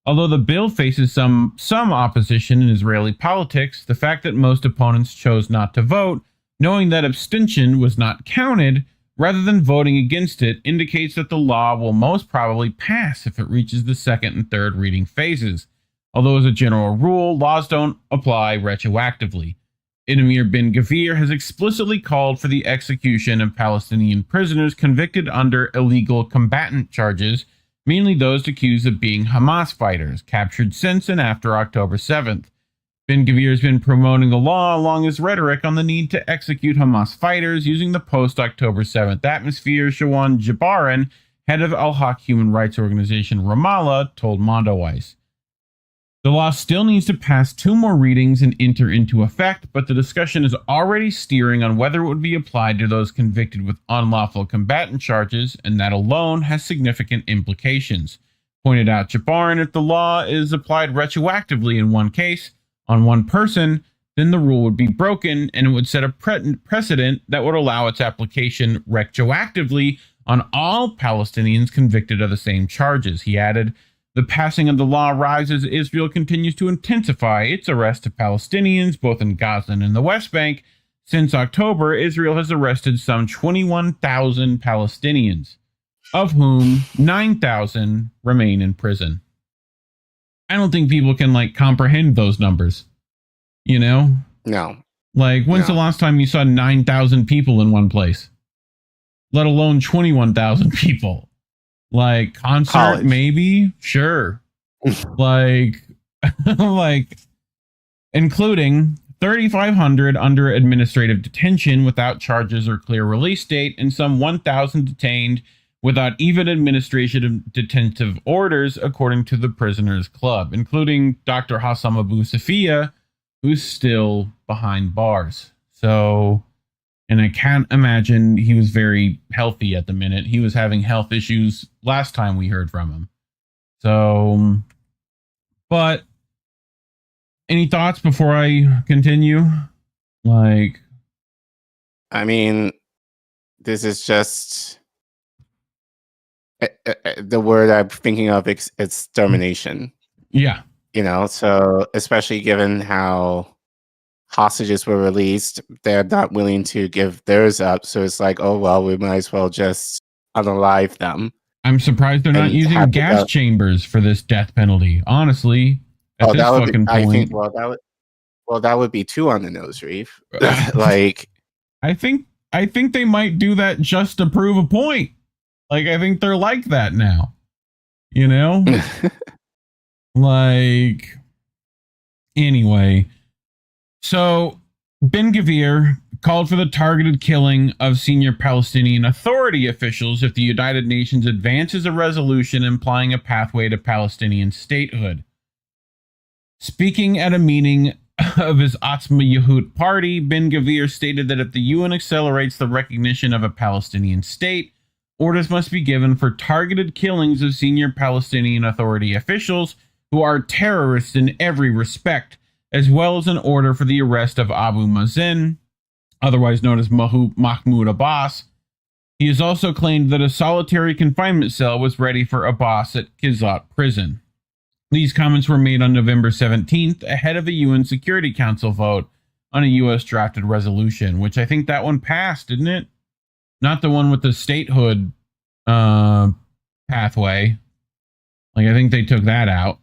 Although the bill faces some opposition in Israeli politics, the fact that most opponents chose not to vote, knowing that abstention was not counted, rather than voting against it, indicates that the law will most probably pass if it reaches the second and third reading phases. Although as a general rule, laws don't apply retroactively. Itamar Ben-Gvir has explicitly called for the execution of Palestinian prisoners convicted under illegal combatant charges, mainly those accused of being Hamas fighters, captured since and after October 7th. Ben-Gvir has been promoting the law along his rhetoric on the need to execute Hamas fighters using the post-October 7th atmosphere. Shawan Jabaran, head of Al-Haq human rights organization Ramallah, told Mondo Weiss. The law still needs to pass 2 more readings and enter into effect, but the discussion is already steering on whether it would be applied to those convicted with unlawful combatant charges, and that alone has significant implications. Pointed out Jabaran, if the law is applied retroactively in one case, on one person, then the rule would be broken, and it would set a precedent that would allow its application retroactively on all Palestinians convicted of the same charges. He added, the passing of the law arrives as Israel continues to intensify its arrest of Palestinians, both in Gaza and in the West Bank. Since October, Israel has arrested some 21,000 Palestinians, of whom 9,000 remain in prison. I don't think people can comprehend those numbers. You know? No. When's the last time you saw 9,000 people in one place? Let alone 21,000 people. Concert, college. Maybe? Sure. Including 3,500 under administrative detention without charges or clear release date, and some 1,000 detained without even administrative detentive orders, according to the Prisoners Club, including Dr. Hassam Abu Safia, who's still behind bars. So, and I can't imagine he was very healthy at the minute. He was having health issues last time we heard from him. So, but any thoughts before I continue? I mean, this is just the word I'm thinking of, extermination. Yeah. So especially given how hostages were released, they're not willing to give theirs up. So it's oh, well, we might as well just unalive them. I'm surprised they're not using gas chambers for this death penalty. Honestly, at this fucking point. That would be too on the nose, Reef. I think they might do that just to prove a point. I think they're like that now. Anyway. So Ben-Gvir called for the targeted killing of senior Palestinian Authority officials if the United Nations advances a resolution implying a pathway to Palestinian statehood. Speaking at a meeting of his Atzma Yehut party, Ben Gvir stated that if the UN accelerates the recognition of a Palestinian state, orders must be given for targeted killings of senior Palestinian Authority officials who are terrorists in every respect, as well as an order for the arrest of Abu Mazen, otherwise known as Mahmoud Abbas. He has also claimed that a solitary confinement cell was ready for Abbas at Kizlat prison. These comments were made on November 17th, ahead of a UN Security Council vote on a U.S. drafted resolution, which I think that one passed, didn't it? Not the one with the statehood pathway. Like, I think they took that out.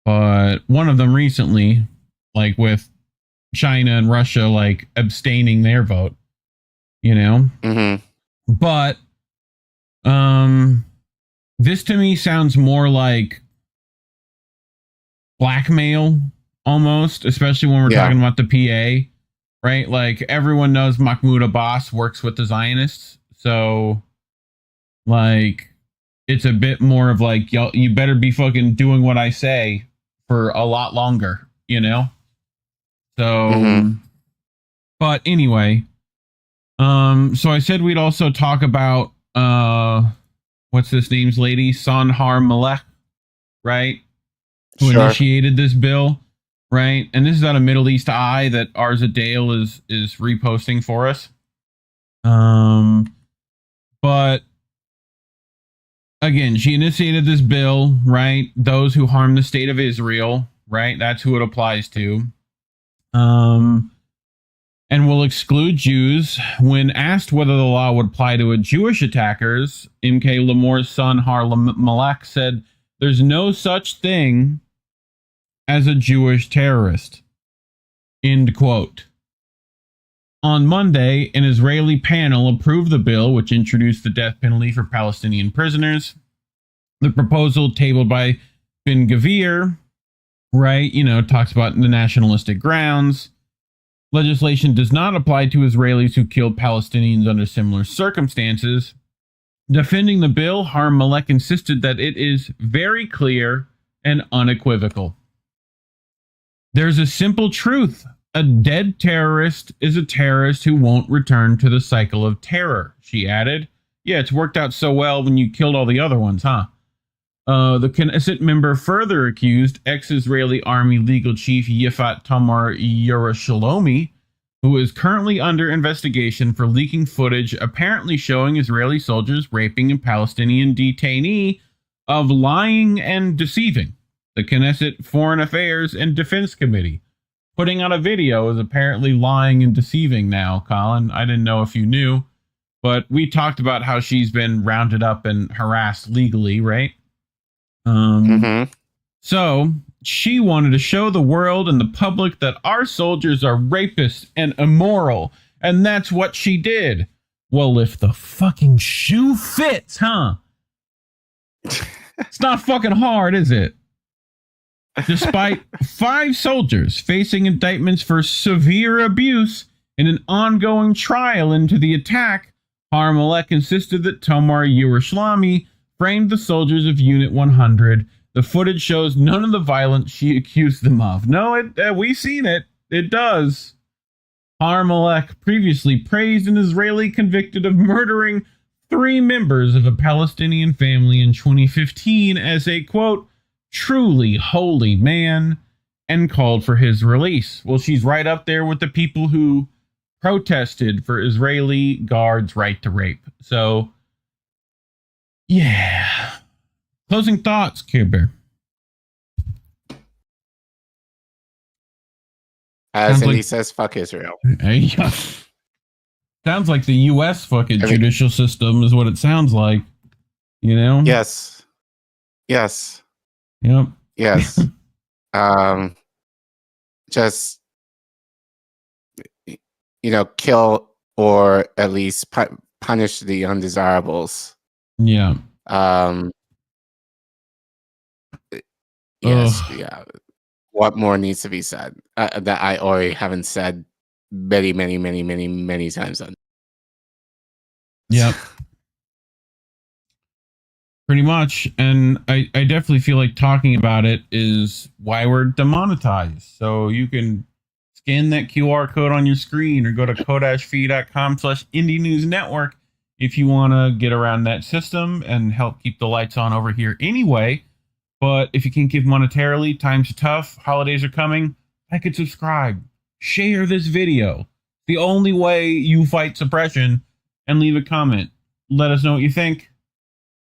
But one of them recently, like with China and Russia, like abstaining their vote, you know? Mm-hmm. But this to me sounds more like blackmail almost, especially when we're talking about the PA, right? Like everyone knows Mahmoud Abbas works with the Zionists. So like it's a bit more of like, you better be fucking doing what I say for a lot longer, you know? So, but anyway, so I said we'd also talk about, what's this name's lady? Sanhar Malek, right? Who initiated this bill, right? And this is out of Middle East Eye that Arza Dale is reposting for us. But again, she initiated this bill, right? Those who harm the state of Israel, right? That's who it applies to. And will exclude Jews. When asked whether the law would apply to Jewish attackers, MK Lamore's son, Harlem Malak, said, "There's no such thing as a Jewish terrorist." End quote. On Monday, an Israeli panel approved the bill, which introduced the death penalty for Palestinian prisoners. The proposal tabled by Ben Gvir, right, talks about the nationalistic grounds. Legislation does not apply to Israelis who killed Palestinians under similar circumstances. Defending the bill, Harm Malek insisted that it is very clear and unequivocal. There's a simple truth. A dead terrorist is a terrorist who won't return to the cycle of terror, she added. Yeah, it's worked out so well when you killed all the other ones, huh? The Knesset member further accused ex-Israeli Army legal chief Yifat Tamar Yerushalmi, who is currently under investigation for leaking footage apparently showing Israeli soldiers raping a Palestinian detainee, of lying and deceiving. The Knesset Foreign Affairs and Defense Committee. Putting out a video is apparently lying and deceiving now, Collin. I didn't know if you knew, but we talked about how she's been rounded up and harassed legally, right? So she wanted to show the world and the public that our soldiers are rapists and immoral, and that's what she did. Well, if the fucking shoe fits, huh? It's not fucking hard, is it? Despite 5 soldiers facing indictments for severe abuse in an ongoing trial into the attack, Harm Malek insisted that Tamar Yerushalmi framed the soldiers of Unit 100. The footage shows none of the violence she accused them of. No, we've seen it. It does. Harm Malek previously praised an Israeli convicted of murdering 3 members of a Palestinian family in 2015 as a, quote, truly holy man, and called for his release. Well, she's right up there with the people who protested for Israeli guards' right to rape. So, yeah. Closing thoughts, Care Bear. As Indy says, fuck Israel. Sounds like the U.S. fucking judicial system is what it sounds like. You know? Yes. Yes. Yep. Yes. Just, kill or at least punish the undesirables. Yeah. Yes. Yeah. What more needs to be said that I already haven't said many, many, many, many, many times done. Yep. Pretty much. And I definitely feel like talking about it is why we're demonetized. So you can scan that QR code on your screen or go to ko-fi.com/Indie News Network if you want to get around that system and help keep the lights on over here anyway. But if you can't give monetarily, times are tough, holidays are coming, like and subscribe. Share this video. The only way you fight suppression, and leave a comment. Let us know what you think.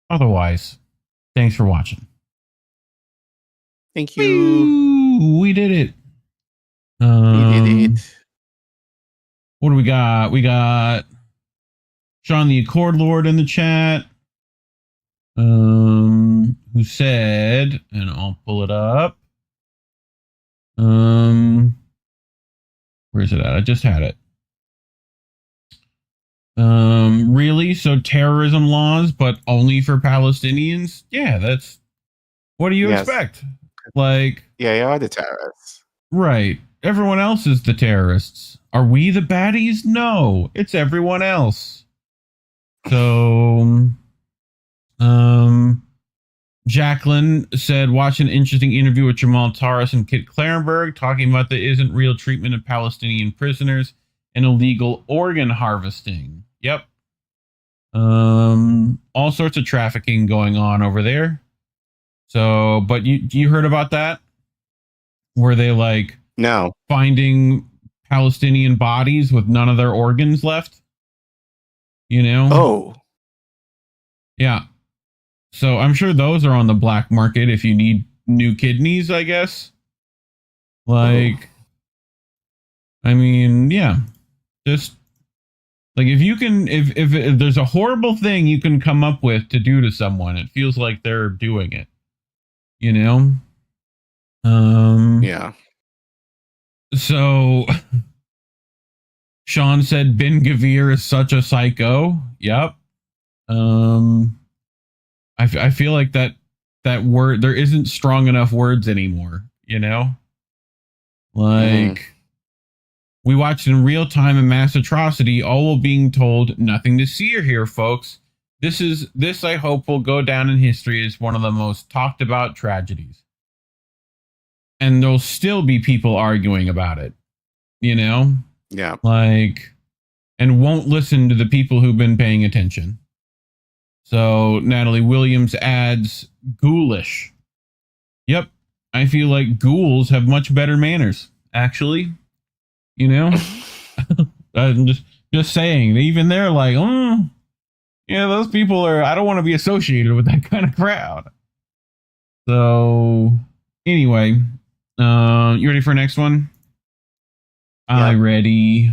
Otherwise, thanks for watching. Thank you. We did it. We did it. What do we got? We got Sean the Accord Lord in the chat. Who said, and I'll pull it up. Where's it at? I just had it. Really? So terrorism laws, but only for Palestinians? Yeah, that's what do you expect? Like, yeah, you are the terrorists. Right. Everyone else is the terrorists. Are we the baddies? No, it's everyone else. So, Jacqueline said, watch an interesting interview with Jamal Taurus and Kit Clarenberg talking about the isn't real treatment of Palestinian prisoners and illegal organ harvesting. Yep. All sorts of trafficking going on over there. So, but you heard about that? Were they like finding Palestinian bodies with none of their organs left? You know? Oh. Yeah. So I'm sure those are on the black market if you need new kidneys, I guess. Like, I mean, yeah. Just like if you can, if there's a horrible thing you can come up with to do to someone, it feels like they're doing it. You know? Yeah. So Sean said Ben Gavir is such a psycho. Yep. I feel like that word, there isn't strong enough words anymore, you know? Like, we watched in real time a mass atrocity, all while being told nothing to see or hear, folks. This I hope will go down in history as one of the most talked about tragedies. And there'll still be people arguing about it, you know? Yeah. Like, and won't listen to the people who've been paying attention. So Natalie Williams adds ghoulish. Yep. I feel like ghouls have much better manners, actually. You know? I'm just saying. Even they're like, yeah, those people are, I don't want to be associated with that kind of crowd. So anyway, you ready for next one? I ready.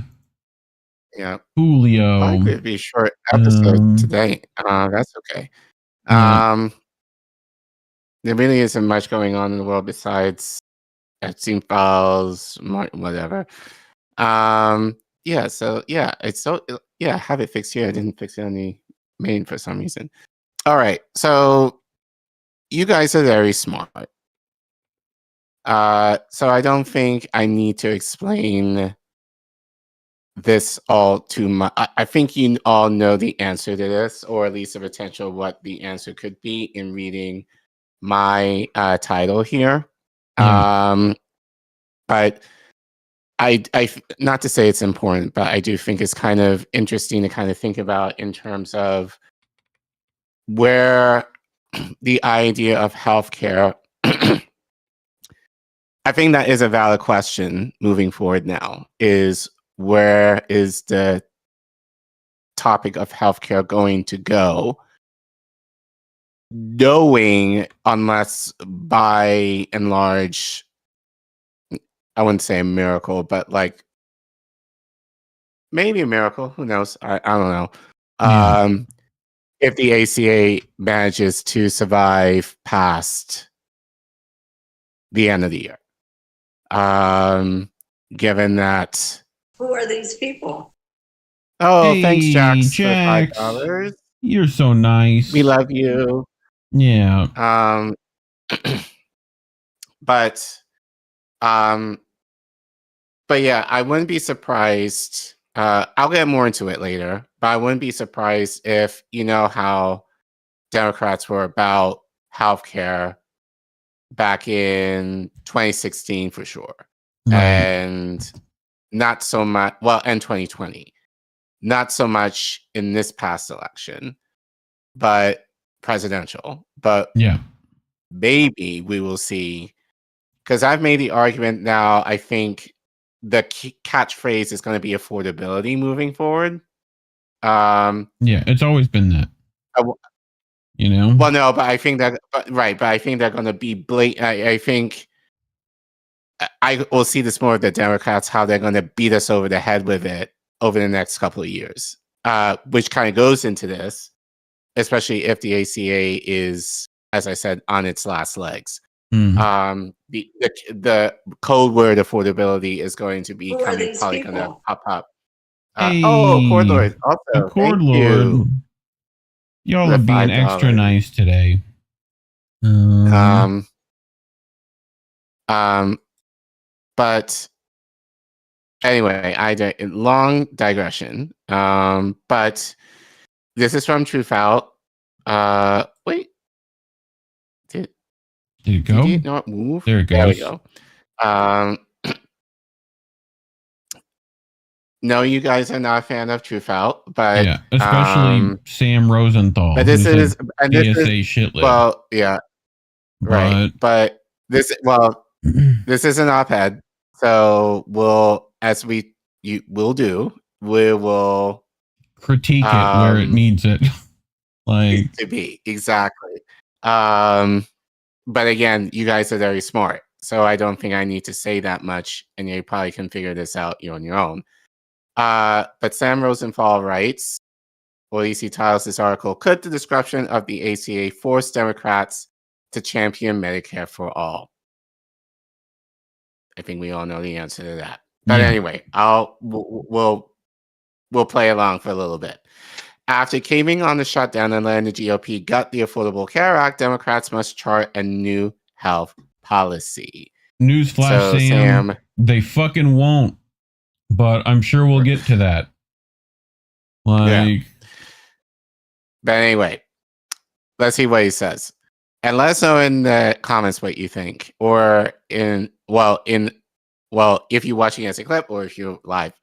Yeah. Julio. I could be a short episode today. That's okay. There really isn't much going on in the world besides Epstein files, whatever. Yeah. So yeah, I have it fixed here. I didn't fix it on the main for some reason. All right. So you guys are very smart. So I don't think I need to explain this all too much. I think you all know the answer to this, or at least the potential what the answer could be in reading my title here. But I not to say it's important, but I do think it's kind of interesting to kind of think about in terms of where the idea of healthcare. I think that is a valid question moving forward now, is where is the topic of healthcare going to go? Knowing, unless by and large, I wouldn't say a miracle, but like maybe a miracle, who knows? I don't know. If the ACA manages to survive past the end of the year. Given that. Who are these people? Oh, thanks, Jax, Jax, for $5. You're so nice. We love you. Yeah. But But yeah, I wouldn't be surprised. I'll get more into it later, but I wouldn't be surprised if, you know, how Democrats were about healthcare back in 2016 for sure. Right. And not so much, well, and 2020. Not so much in this past election, but presidential. But Yeah. maybe we will see, because I've made the argument now, I think the catchphrase is going to be affordability moving forward. Yeah, it's always been that. You know? Well, no, but I think that, right, but I think they're going to be blatant. I think I will see this more of the Democrats, how they're going to beat us over the head with it over the next couple of years, which kind of goes into this, especially if the ACA is, as I said, on its last legs. The code word affordability is going to be probably going to pop up. Accord Lord also. Accord Lord. Y'all are being extra nice today. But anyway, long digression. But this is from Truthout. Wait. Did it go? Did it not move? There it goes. There we go. No, you guys are not a fan of Truthout, but yeah, especially Sam Rosenthal. But this is shit list. Well, yeah, right. But this is an op-ed, so we'll critique it where it needs it, like to be exactly. But again, you guys are very smart, so I don't think I need to say that much, and you probably can figure this out on your own. But Sam Rosenthal writes, or at least he titles this article, "Could the disruption of the ACA force Democrats to champion Medicare for all?" I think we all know the answer to that. But anyway, we'll play along for a little bit. After caving on the shutdown and letting the GOP gut the Affordable Care Act, Democrats must chart a new health policy. Newsflash, Sam, they fucking won't. But I'm sure we'll get to that. Yeah. But anyway, let's see what he says. And let us know in the comments what you think. Or if you're watching as a clip or if you're live.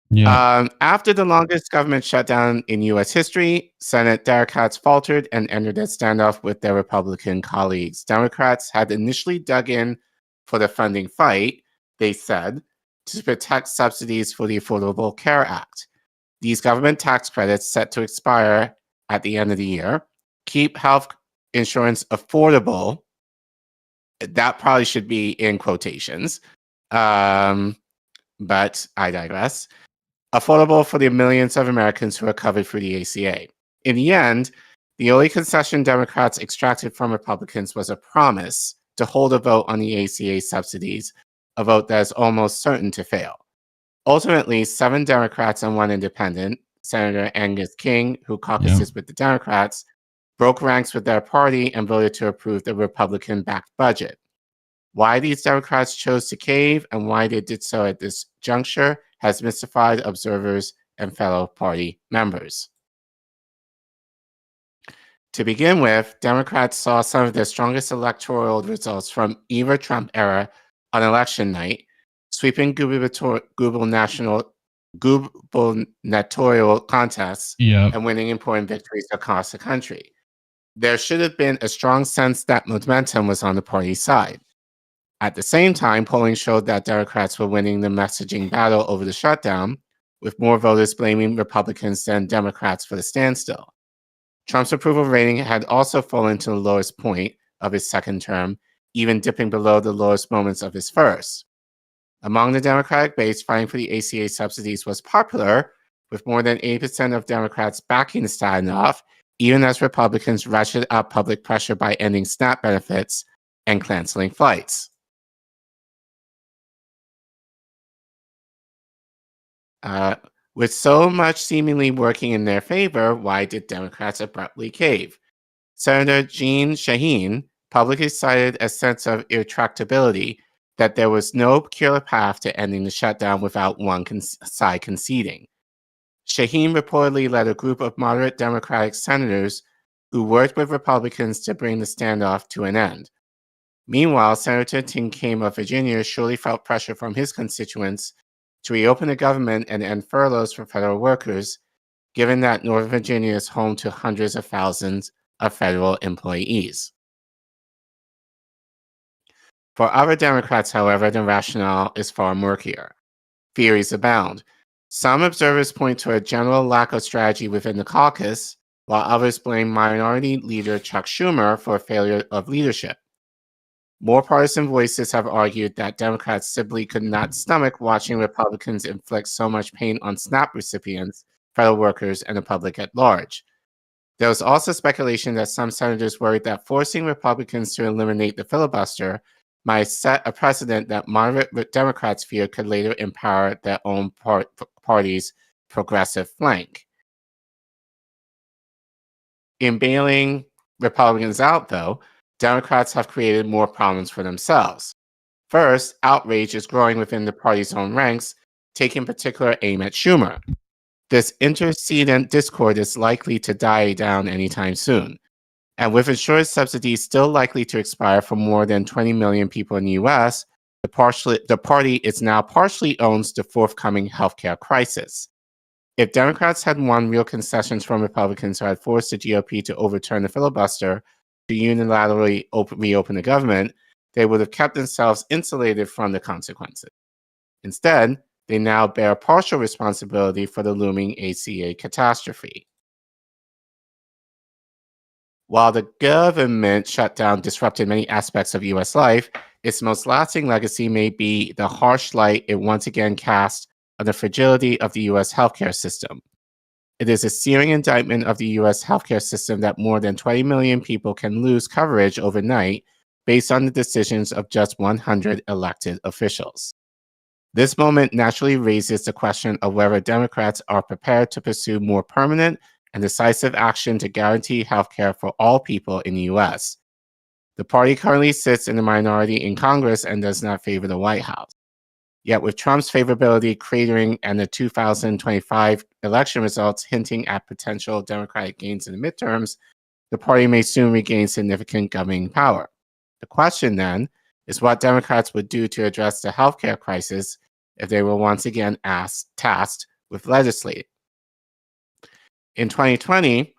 Yeah. After the longest government shutdown in U.S. history, Senate Democrats faltered and entered a standoff with their Republican colleagues. Democrats had initially dug in for the funding fight, they said, to protect subsidies for the Affordable Care Act. These government tax credits, set to expire at the end of the year, keep health insurance affordable. That probably should be in quotations, but I digress. Affordable for the millions of Americans who are covered through the ACA. In the end, the only concession Democrats extracted from Republicans was a promise to hold a vote on the ACA subsidies, a vote that is almost certain to fail. Ultimately, 7 Democrats and 1 independent, Senator Angus King, who caucuses with the Democrats, broke ranks with their party and voted to approve the Republican-backed budget. Why these Democrats chose to cave and why they did so at this juncture has mystified observers and fellow party members. To begin with, Democrats saw some of their strongest electoral results from either Trump era on election night, sweeping gubernatorial contests and winning important victories across the country. There should have been a strong sense that momentum was on the party's side. At the same time, polling showed that Democrats were winning the messaging battle over the shutdown, with more voters blaming Republicans than Democrats for the standstill. Trump's approval rating had also fallen to the lowest point of his second term, even dipping below the lowest moments of his first. Among the Democratic base, fighting for the ACA subsidies was popular, with more than 80% of Democrats backing the standoff, even as Republicans ratcheted up public pressure by ending SNAP benefits and canceling flights. With so much seemingly working in their favor, why did Democrats abruptly cave? Senator Jeanne Shaheen publicly cited a sense of irretractability that there was no clear path to ending the shutdown without one side conceding. Shaheen reportedly led a group of moderate Democratic senators who worked with Republicans to bring the standoff to an end. Meanwhile, Senator Tim Kaine of Virginia surely felt pressure from his constituents to reopen the government and end furloughs for federal workers, given that Northern Virginia is home to hundreds of thousands of federal employees. For other Democrats, however, the rationale is far murkier. Theories abound. Some observers point to a general lack of strategy within the caucus, while others blame Minority Leader Chuck Schumer for a failure of leadership. More partisan voices have argued that Democrats simply could not stomach watching Republicans inflict so much pain on SNAP recipients, federal workers, and the public at large. There was also speculation that some senators worried that forcing Republicans to eliminate the filibuster might set a precedent that moderate Democrats fear could later empower their own party's progressive flank. In bailing Republicans out, though, Democrats have created more problems for themselves. First, outrage is growing within the party's own ranks, taking particular aim at Schumer. This intercedent discord is likely to die down anytime soon. And with insurance subsidies still likely to expire for more than 20 million people in the US, the party is now partially owns the forthcoming healthcare crisis. If Democrats had won real concessions from Republicans who had forced the GOP to overturn the filibuster to unilaterally reopen the government, they would have kept themselves insulated from the consequences. Instead, they now bear partial responsibility for the looming ACA catastrophe. While the government shutdown disrupted many aspects of US life, its most lasting legacy may be the harsh light it once again cast on the fragility of the US healthcare system. It is a searing indictment of the US healthcare system that more than 20 million people can lose coverage overnight based on the decisions of just 100 elected officials. This moment naturally raises the question of whether Democrats are prepared to pursue more permanent and decisive action to guarantee healthcare for all people in the US. The party currently sits in the minority in Congress and does not favor the White House. Yet with Trump's favorability cratering and the 2025 election results hinting at potential Democratic gains in the midterms, the party may soon regain significant governing power. The question then is what Democrats would do to address the healthcare crisis if they were once again tasked with legislating. In 2020,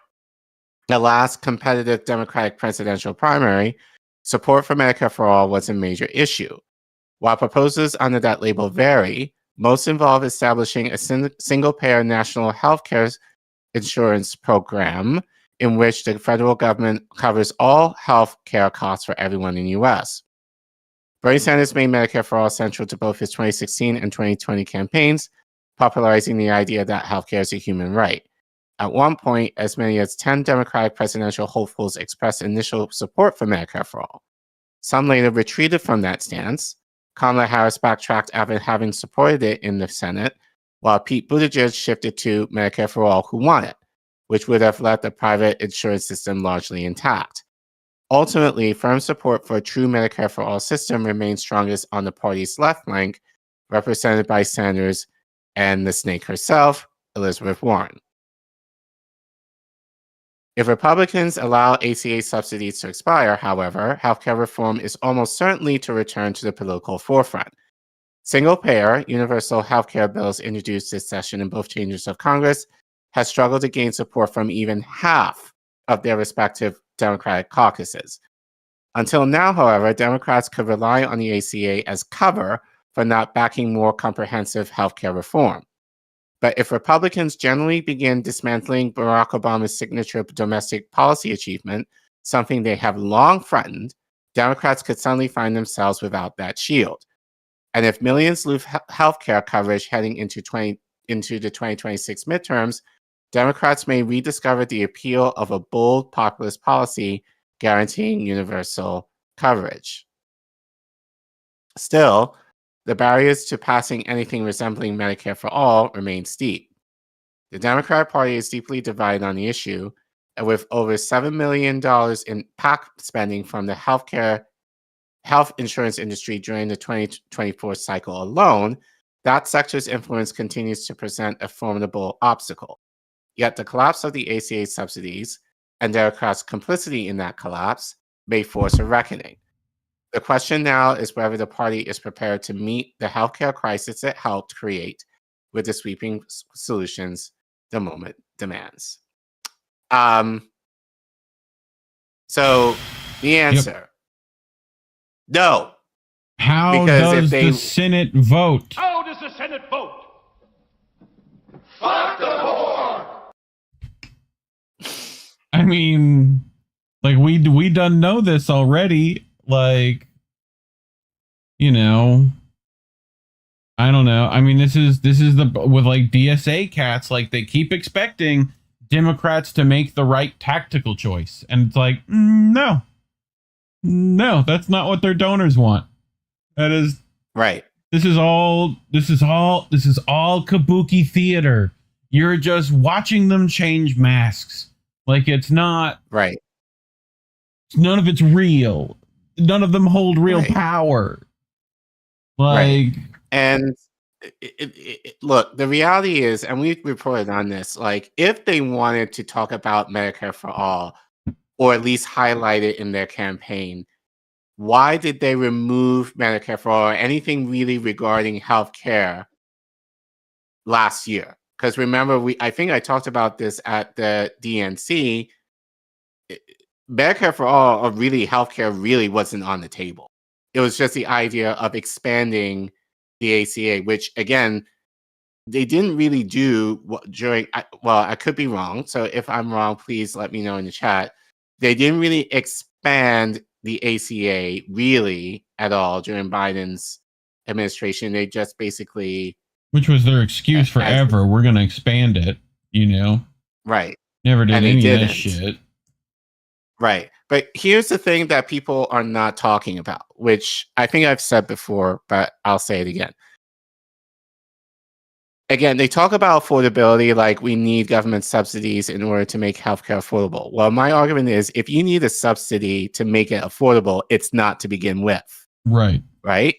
the last competitive Democratic presidential primary, support for Medicare for All was a major issue. While proposals under that label vary, most involve establishing a single-payer national healthcare insurance program in which the federal government covers all healthcare costs for everyone in the U.S. Bernie Sanders made Medicare for All central to both his 2016 and 2020 campaigns, popularizing the idea that healthcare is a human right. At one point, as many as 10 Democratic presidential hopefuls expressed initial support for Medicare for All. Some later retreated from that stance. Kamala Harris backtracked after having supported it in the Senate, while Pete Buttigieg shifted to Medicare for All who want it, which would have left the private insurance system largely intact. Ultimately, firm support for a true Medicare for All system remains strongest on the party's left flank, represented by Sanders and the snake herself, Elizabeth Warren. If Republicans allow ACA subsidies to expire, however, healthcare reform is almost certainly to return to the political forefront. Single-payer, universal healthcare bills introduced this session in both chambers of Congress has struggled to gain support from even half of their respective Democratic caucuses. Until now, however, Democrats could rely on the ACA as cover for not backing more comprehensive healthcare reform. But if Republicans generally begin dismantling Barack Obama's signature domestic policy achievement, something they have long threatened, Democrats could suddenly find themselves without that shield. And if millions lose health care coverage heading into the 2026 midterms, Democrats may rediscover the appeal of a bold populist policy guaranteeing universal coverage. Still, the barriers to passing anything resembling Medicare for All remain steep. The Democratic Party is deeply divided on the issue, and with over $7 million in PAC spending from the health insurance industry during the 2024 cycle alone, that sector's influence continues to present a formidable obstacle. Yet the collapse of the ACA subsidies and Democrats' complicity in that collapse may force a reckoning. The question now is whether the party is prepared to meet the healthcare crisis it helped create with the sweeping solutions the moment demands. So the answer, no. How does the Senate vote? How does the Senate vote? Fuck the whore! I mean, like we done know this already. Like, you know, I don't know. I mean, this is the with like DSA cats. Like they keep expecting Democrats to make the right tactical choice, and it's like, no, that's not what their donors want. That is right. This is all kabuki theater. You're just watching them change masks. Like it's not right. None of it's real. None of them hold real power. Like, and look, the reality is, and we've reported on this, like if they wanted to talk about Medicare for all, or at least highlight it in their campaign, why did they remove Medicare for all or anything really regarding healthcare last year? Because remember, I think I talked about this at the DNC. Medicare for all, or really healthcare, really wasn't on the table. It was just the idea of expanding the ACA, which again, they didn't really do during. Well, I could be wrong. So if I'm wrong, please let me know in the chat. They didn't really expand the ACA really at all during Biden's administration. They just basically, which was their excuse forever. We're going to expand it, you know? Right. Never did any of that shit. Right. But here's the thing that people are not talking about, which I think I've said before, but I'll say it again. Again, they talk about affordability like we need government subsidies in order to make healthcare affordable. Well, my argument is if you need a subsidy to make it affordable, it's not to begin with. Right. Right?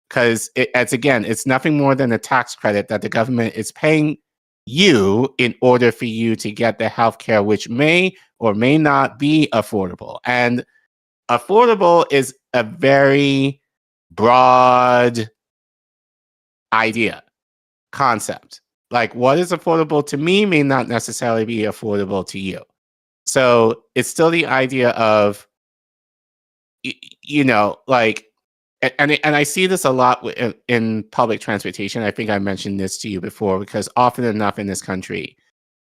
Because it's nothing more than a tax credit that the government is paying you in order for you to get the healthcare, which may or may not be affordable. And affordable is a very broad concept. Like what is affordable to me may not necessarily be affordable to you. So it's still the idea of, you know, like, and I see this a lot in public transportation. I think I mentioned this to you before, because often enough in this country,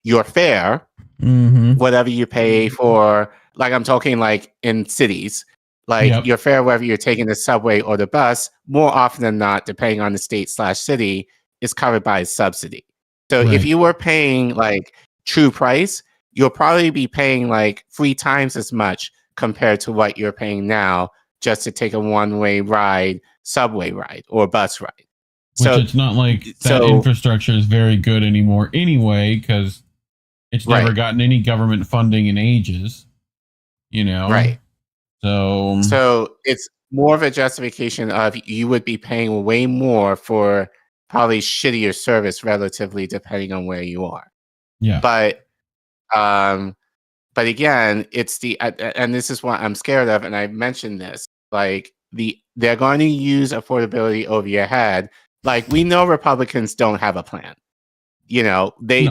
your fare, whatever you pay for, like I'm talking like in cities, like your fare, whether you're taking the subway or the bus, more often than not, depending on the state/city, is covered by a subsidy. So if you were paying like true price, you'll probably be paying like 3 times as much compared to what you're paying now just to take a one-way ride, subway ride, or bus ride. Which it's not like that infrastructure is very good anymore anyway, because it's never gotten any government funding in ages, you know? Right. So it's more of a justification of you would be paying way more for probably shittier service relatively depending on where you are. Yeah. But again, it's and this is what I'm scared of, and I mentioned this, like they're going to use affordability over your head. Like we know Republicans don't have a plan. You know, they do.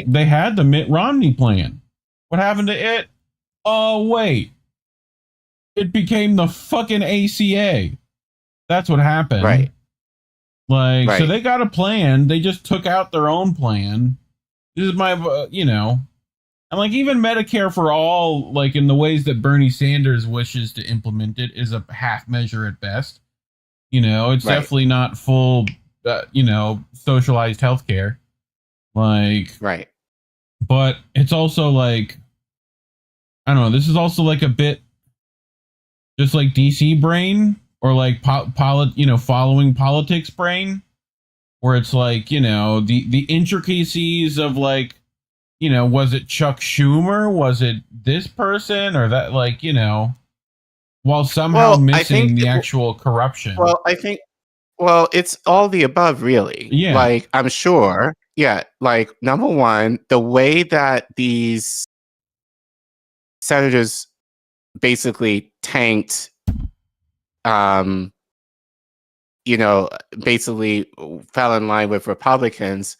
They had the Mitt Romney plan. What happened to it? Oh, wait. It became the fucking ACA. That's what happened. Right. Like, so they got a plan. They just took out their own plan. This is my, you know, and like even Medicare for all, like in the ways that Bernie Sanders wishes to implement it, is a half measure at best. You know, it's definitely not full, you know, socialized healthcare. Like, but it's also like, I don't know. This is also like a bit just like DC brain, or like following politics brain, where it's like, you know, the intricacies of like, you know, was it Chuck Schumer? Was it this person or that? Like, you know, while somehow I think missing the actual corruption. Well, it's all the above, really. Yeah. Like, I'm sure. Yeah. Like, number one, the way that these senators basically tanked, basically fell in line with Republicans,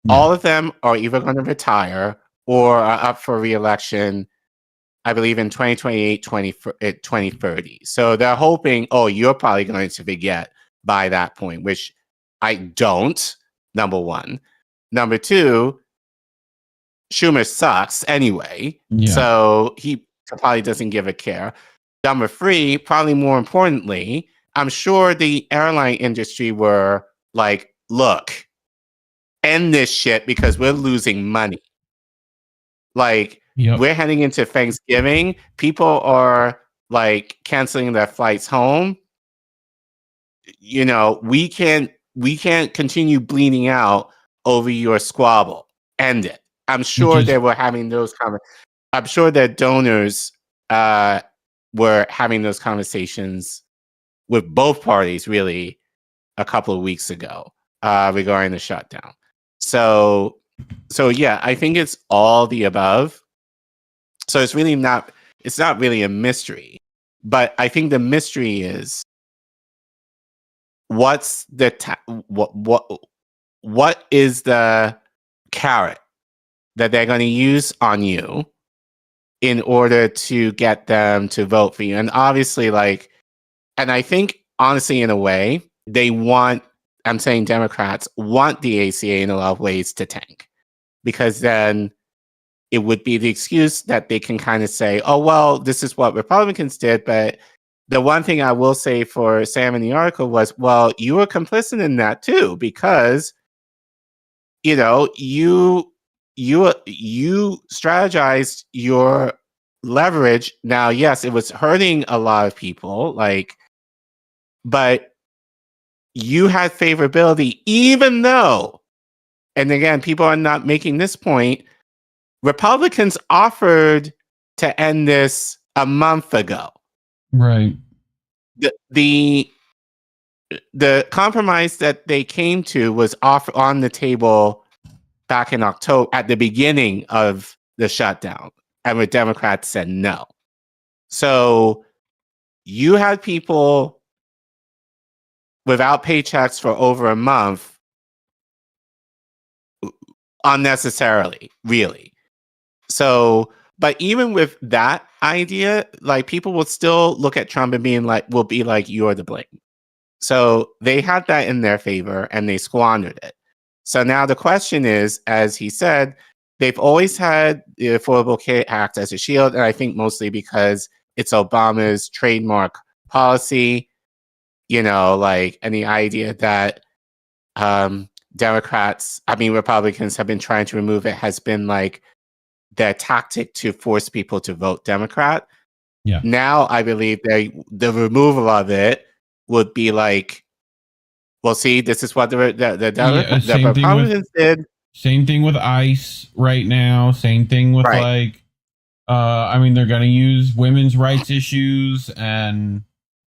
all of them are either going to retire or are up for re-election, I believe, in 2028, 2030. So they're hoping, you're probably going to forget by that point, which I don't, number one. Number two, Schumer sucks anyway, so he probably doesn't give a care. Number three, probably more importantly, I'm sure the airline industry were like, look, end this shit because we're losing money. Like, we're heading into Thanksgiving. People are like canceling their flights home. We can't continue bleeding out over your squabble. End it. I'm sure they were having those I'm sure their donors were having those conversations with both parties really a couple of weeks ago regarding the shutdown. So yeah, I think it's all the above. So it's not really a mystery, but I think the mystery is what is the carrot that they're going to use on you in order to get them to vote for you. And obviously, and I think honestly, in a way, I'm saying Democrats want the ACA in a lot of ways to tank, because then it would be the excuse that they can kind of say, oh, well, this is what Republicans did. But the one thing I will say for Sam in the article was, well, you were complicit in that too, because, you strategized your leverage. Now, yes, it was hurting a lot of people, but you had favorability, even though, and again, people are not making this point, Republicans offered to end this a month ago. Right. The compromise that they came to was on the table back in October, at the beginning of the shutdown, and the Democrats said no. So you had people without paychecks for over a month unnecessarily, really. So, but even with that idea, people will still look at Trump and will be like, you're to blame. So they had that in their favor and they squandered it. So now the question is, as he said, they've always had the Affordable Care Act as a shield, and I think mostly because it's Obama's trademark policy, and the idea that Republicans have been trying to remove it has been their tactic to force people to vote Democrat. Yeah. Now I believe the removal of it would be well, see, this is what the Republicans did. Same thing with ICE right now. Same thing with they're going to use women's rights issues, and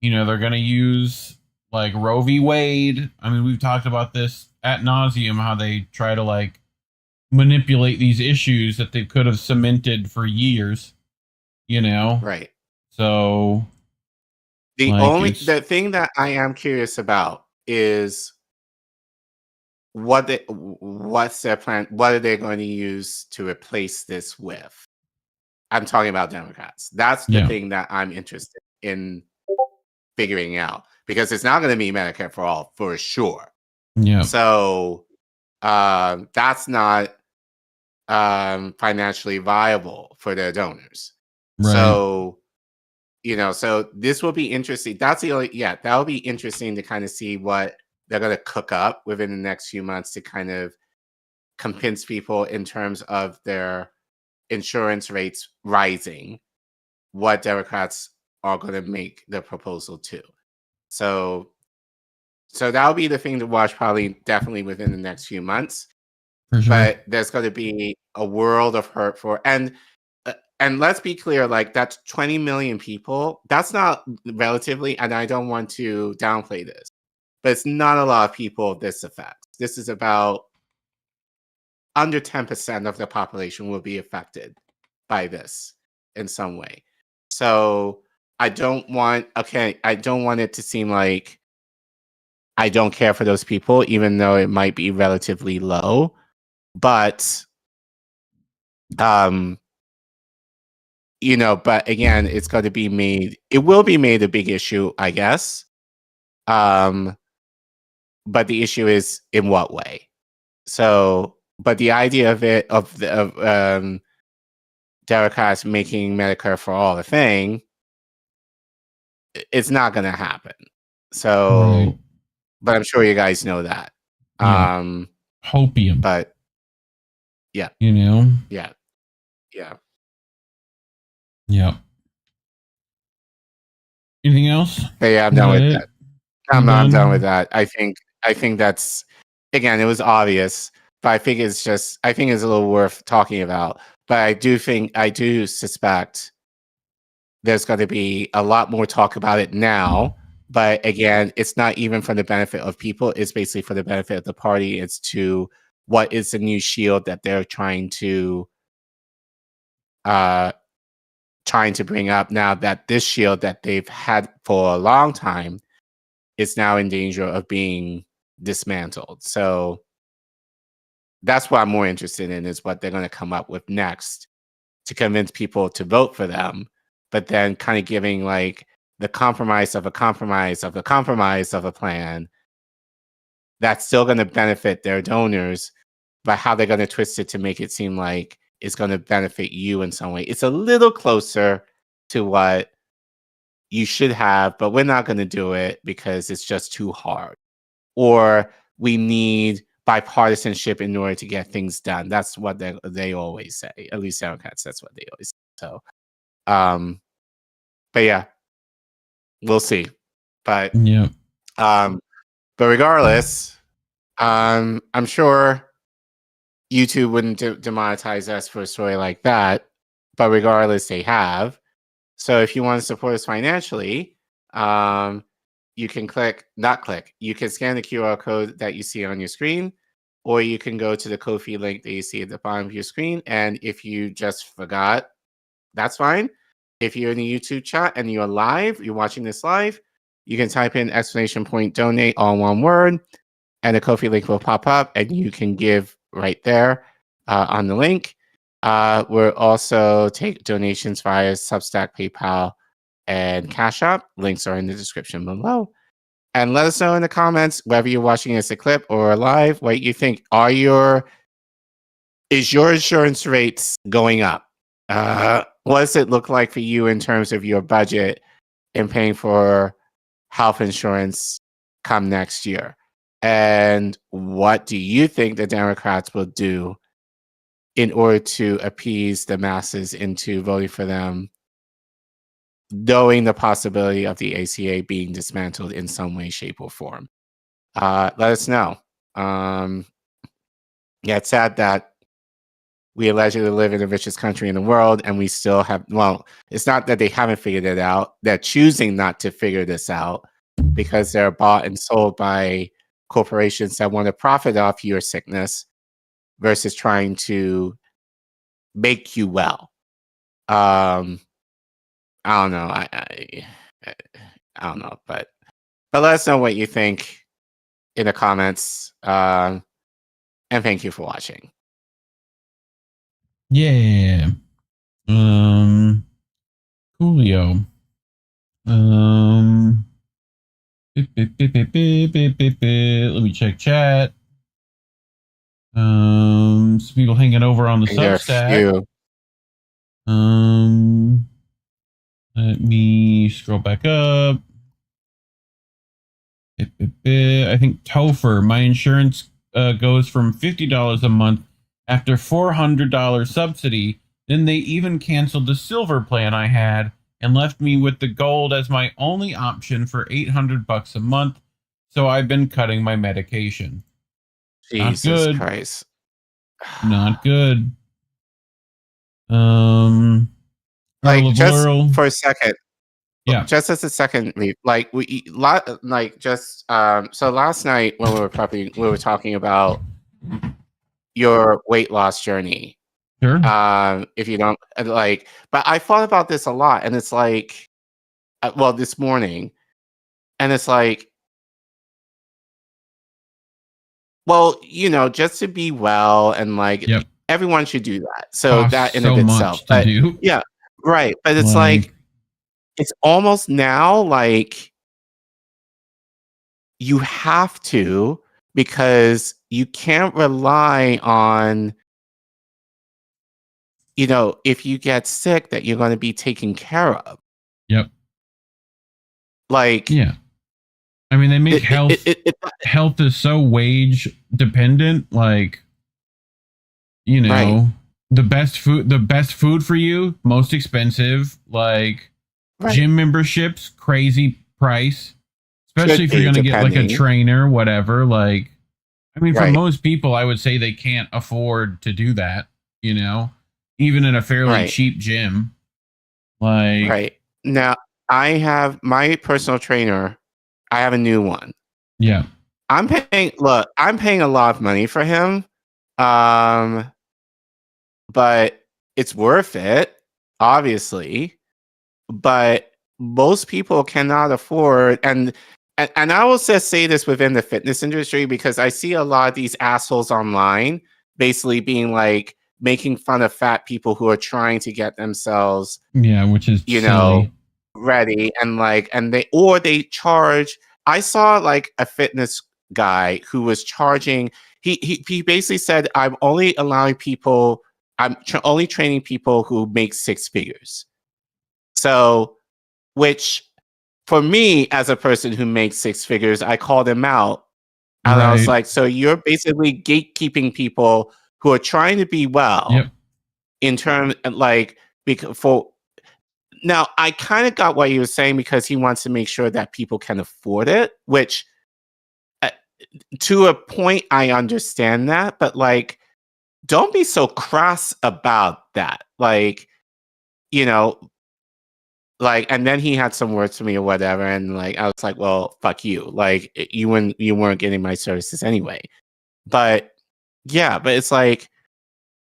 they're going to use Roe v. Wade. We've talked about this ad nauseum, how they try to manipulate these issues that they could have cemented for years. Right. So the thing that I am curious about is what's their plan? What are they going to use to replace this with? I'm talking about Democrats. That's the thing that I'm interested in figuring out, because it's not going to be Medicare for all for sure. Yeah. So that's not financially viable for their donors. Right. So so this will be interesting. That'll be interesting to kind of see what they're going to cook up within the next few months to kind of convince people in terms of their insurance rates rising, what Democrats are going to make the proposal to. So that'll be the thing to watch, probably definitely within the next few months. For sure. But there's going to be a world of hurt for, and and let's be clear, like that's 20 million people. That's not relatively, and I don't want to downplay this, but it's not a lot of people this affects. This is about under 10% of the population will be affected by this in some way. So I don't want it to seem like I don't care for those people, even though it might be relatively low. But but again, it's going to be made. It will be made a big issue, I guess. But the issue is in what way. So, but the idea of Democrats making Medicare for all a thing, it's not going to happen. So, but I'm sure you guys know that. Yeah. Hopium, but yeah, yeah. Anything else? But yeah, I'm done with that. I'm done with that. I think that's, again, it was obvious, but I think it's a little worth talking about. But I do suspect there's going to be a lot more talk about it now. But again, it's not even for the benefit of people. It's basically for the benefit of the party. It's to what is the new shield that they're trying to bring up now, that this shield that they've had for a long time is now in danger of being dismantled. So that's what I'm more interested in, is what they're going to come up with next to convince people to vote for them, but then kind of giving like the compromise of a compromise of a compromise of a plan that's still going to benefit their donors, but how they're going to twist it to make it seem like it's going to benefit you in some way. It's a little closer to what you should have, but we're not going to do it because it's just too hard. Or we need bipartisanship in order to get things done. That's what they always say. At least Democrats, that's what they always say. So, but yeah, we'll see. But but regardless, I'm sure YouTube wouldn't demonetize us for a story like that. But regardless, they have. So if you want to support us financially, you can you can scan the QR code that you see on your screen, or you can go to the Ko-fi link that you see at the bottom of your screen. And if you just forgot, that's fine. If you're in the YouTube chat and you're watching this live, you can type in !donate, all one word, and the Ko-fi link will pop up, and you can give right there on the link. We'll also take donations via Substack, PayPal, and Cash App. Links are in the description below. And let us know in the comments, whether you're watching as a clip or live, what you think. Is your insurance rates going up? What does it look like for you in terms of your budget in paying for health insurance come next year? And what do you think the Democrats will do in order to appease the masses into voting for them, knowing the possibility of the ACA being dismantled in some way, shape, or form? Let us know. It's sad that we allegedly live in the richest country in the world, and we still have, it's not that they haven't figured it out. They're choosing not to figure this out because they're bought and sold by corporations that want to profit off your sickness versus trying to make you well. I don't know. I don't know, but let us know what you think in the comments. And thank you for watching. Yeah. Coolio. Let me check chat. Some people hanging over on the Substack. Let me scroll back up. I think Topher, my insurance goes from $50 a month after $400 subsidy. Then they even canceled the silver plan I had and left me with the gold as my only option for $800 a month. So I've been cutting my medication. Jesus Not good. Christ. Not good. like Earl of just Laurel. for a second. Yeah. Just as a second, like so last night when we were prepping, we were talking about your weight loss journey. Sure. If you don't like, but I thought about this a lot, and it's like, well, this morning, and it's like, well, just to be well, and like, everyone should do that. So Costs that in so of much itself, to but do. yeah, right. But it's like it's almost now like you have to, because you can't rely on, if you get sick, that you're going to be taken care of. Yep. Like, yeah. I mean, they make health is so wage dependent. Like, Right. the best food for you, most expensive. Like, gym memberships, crazy price. Especially if you're going to get like a trainer, whatever. Like, I mean, for most people, I would say they can't afford to do that. Even in a fairly cheap gym. Like, right now, I have my personal trainer. I have a new one. Yeah. I'm paying a lot of money for him. But it's worth it, obviously. But most people cannot afford, and I will just say this within the fitness industry, because I see a lot of these assholes online basically being like making fun of fat people who are trying to get themselves, which is silly. ready, and like, and they charge. I saw like a fitness guy who was charging. He basically said, I'm only allowing people. I'm only training people who make six figures. So, which for me as a person who makes six figures, I called him out, and I was like, so you're basically gatekeeping people who are trying to be well. In terms like, now, I kind of got what he was saying, because he wants to make sure that people can afford it, which to a point, I understand that. But like, don't be so crass about that. Like, like, and then he had some words to me or whatever. And like, I was like, well, fuck you. Like, you weren't getting my services anyway. But yeah, but it's like,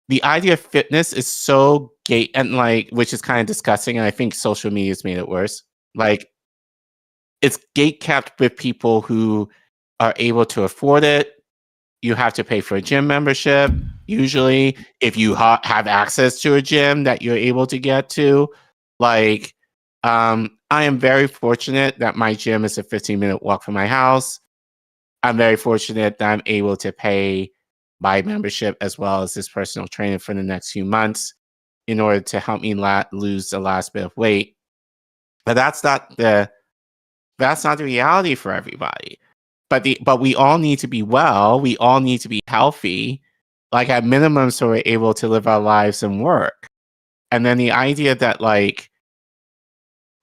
the idea of fitness is so gate, and like, which is kind of disgusting. And I think social media has made it worse. Like, it's gate kept with people who are able to afford it. You have to pay for a gym membership. Usually, if you have access to a gym that you're able to get to, like, I am very fortunate that my gym is a 15-minute walk from my house. I'm very fortunate that I'm able to pay my membership as well as this personal trainer for the next few months in order to help me lose the last bit of weight. But that's not the reality for everybody. But we all need to be well. We all need to be healthy, like at minimum, so we're able to live our lives and work. And then the idea that like,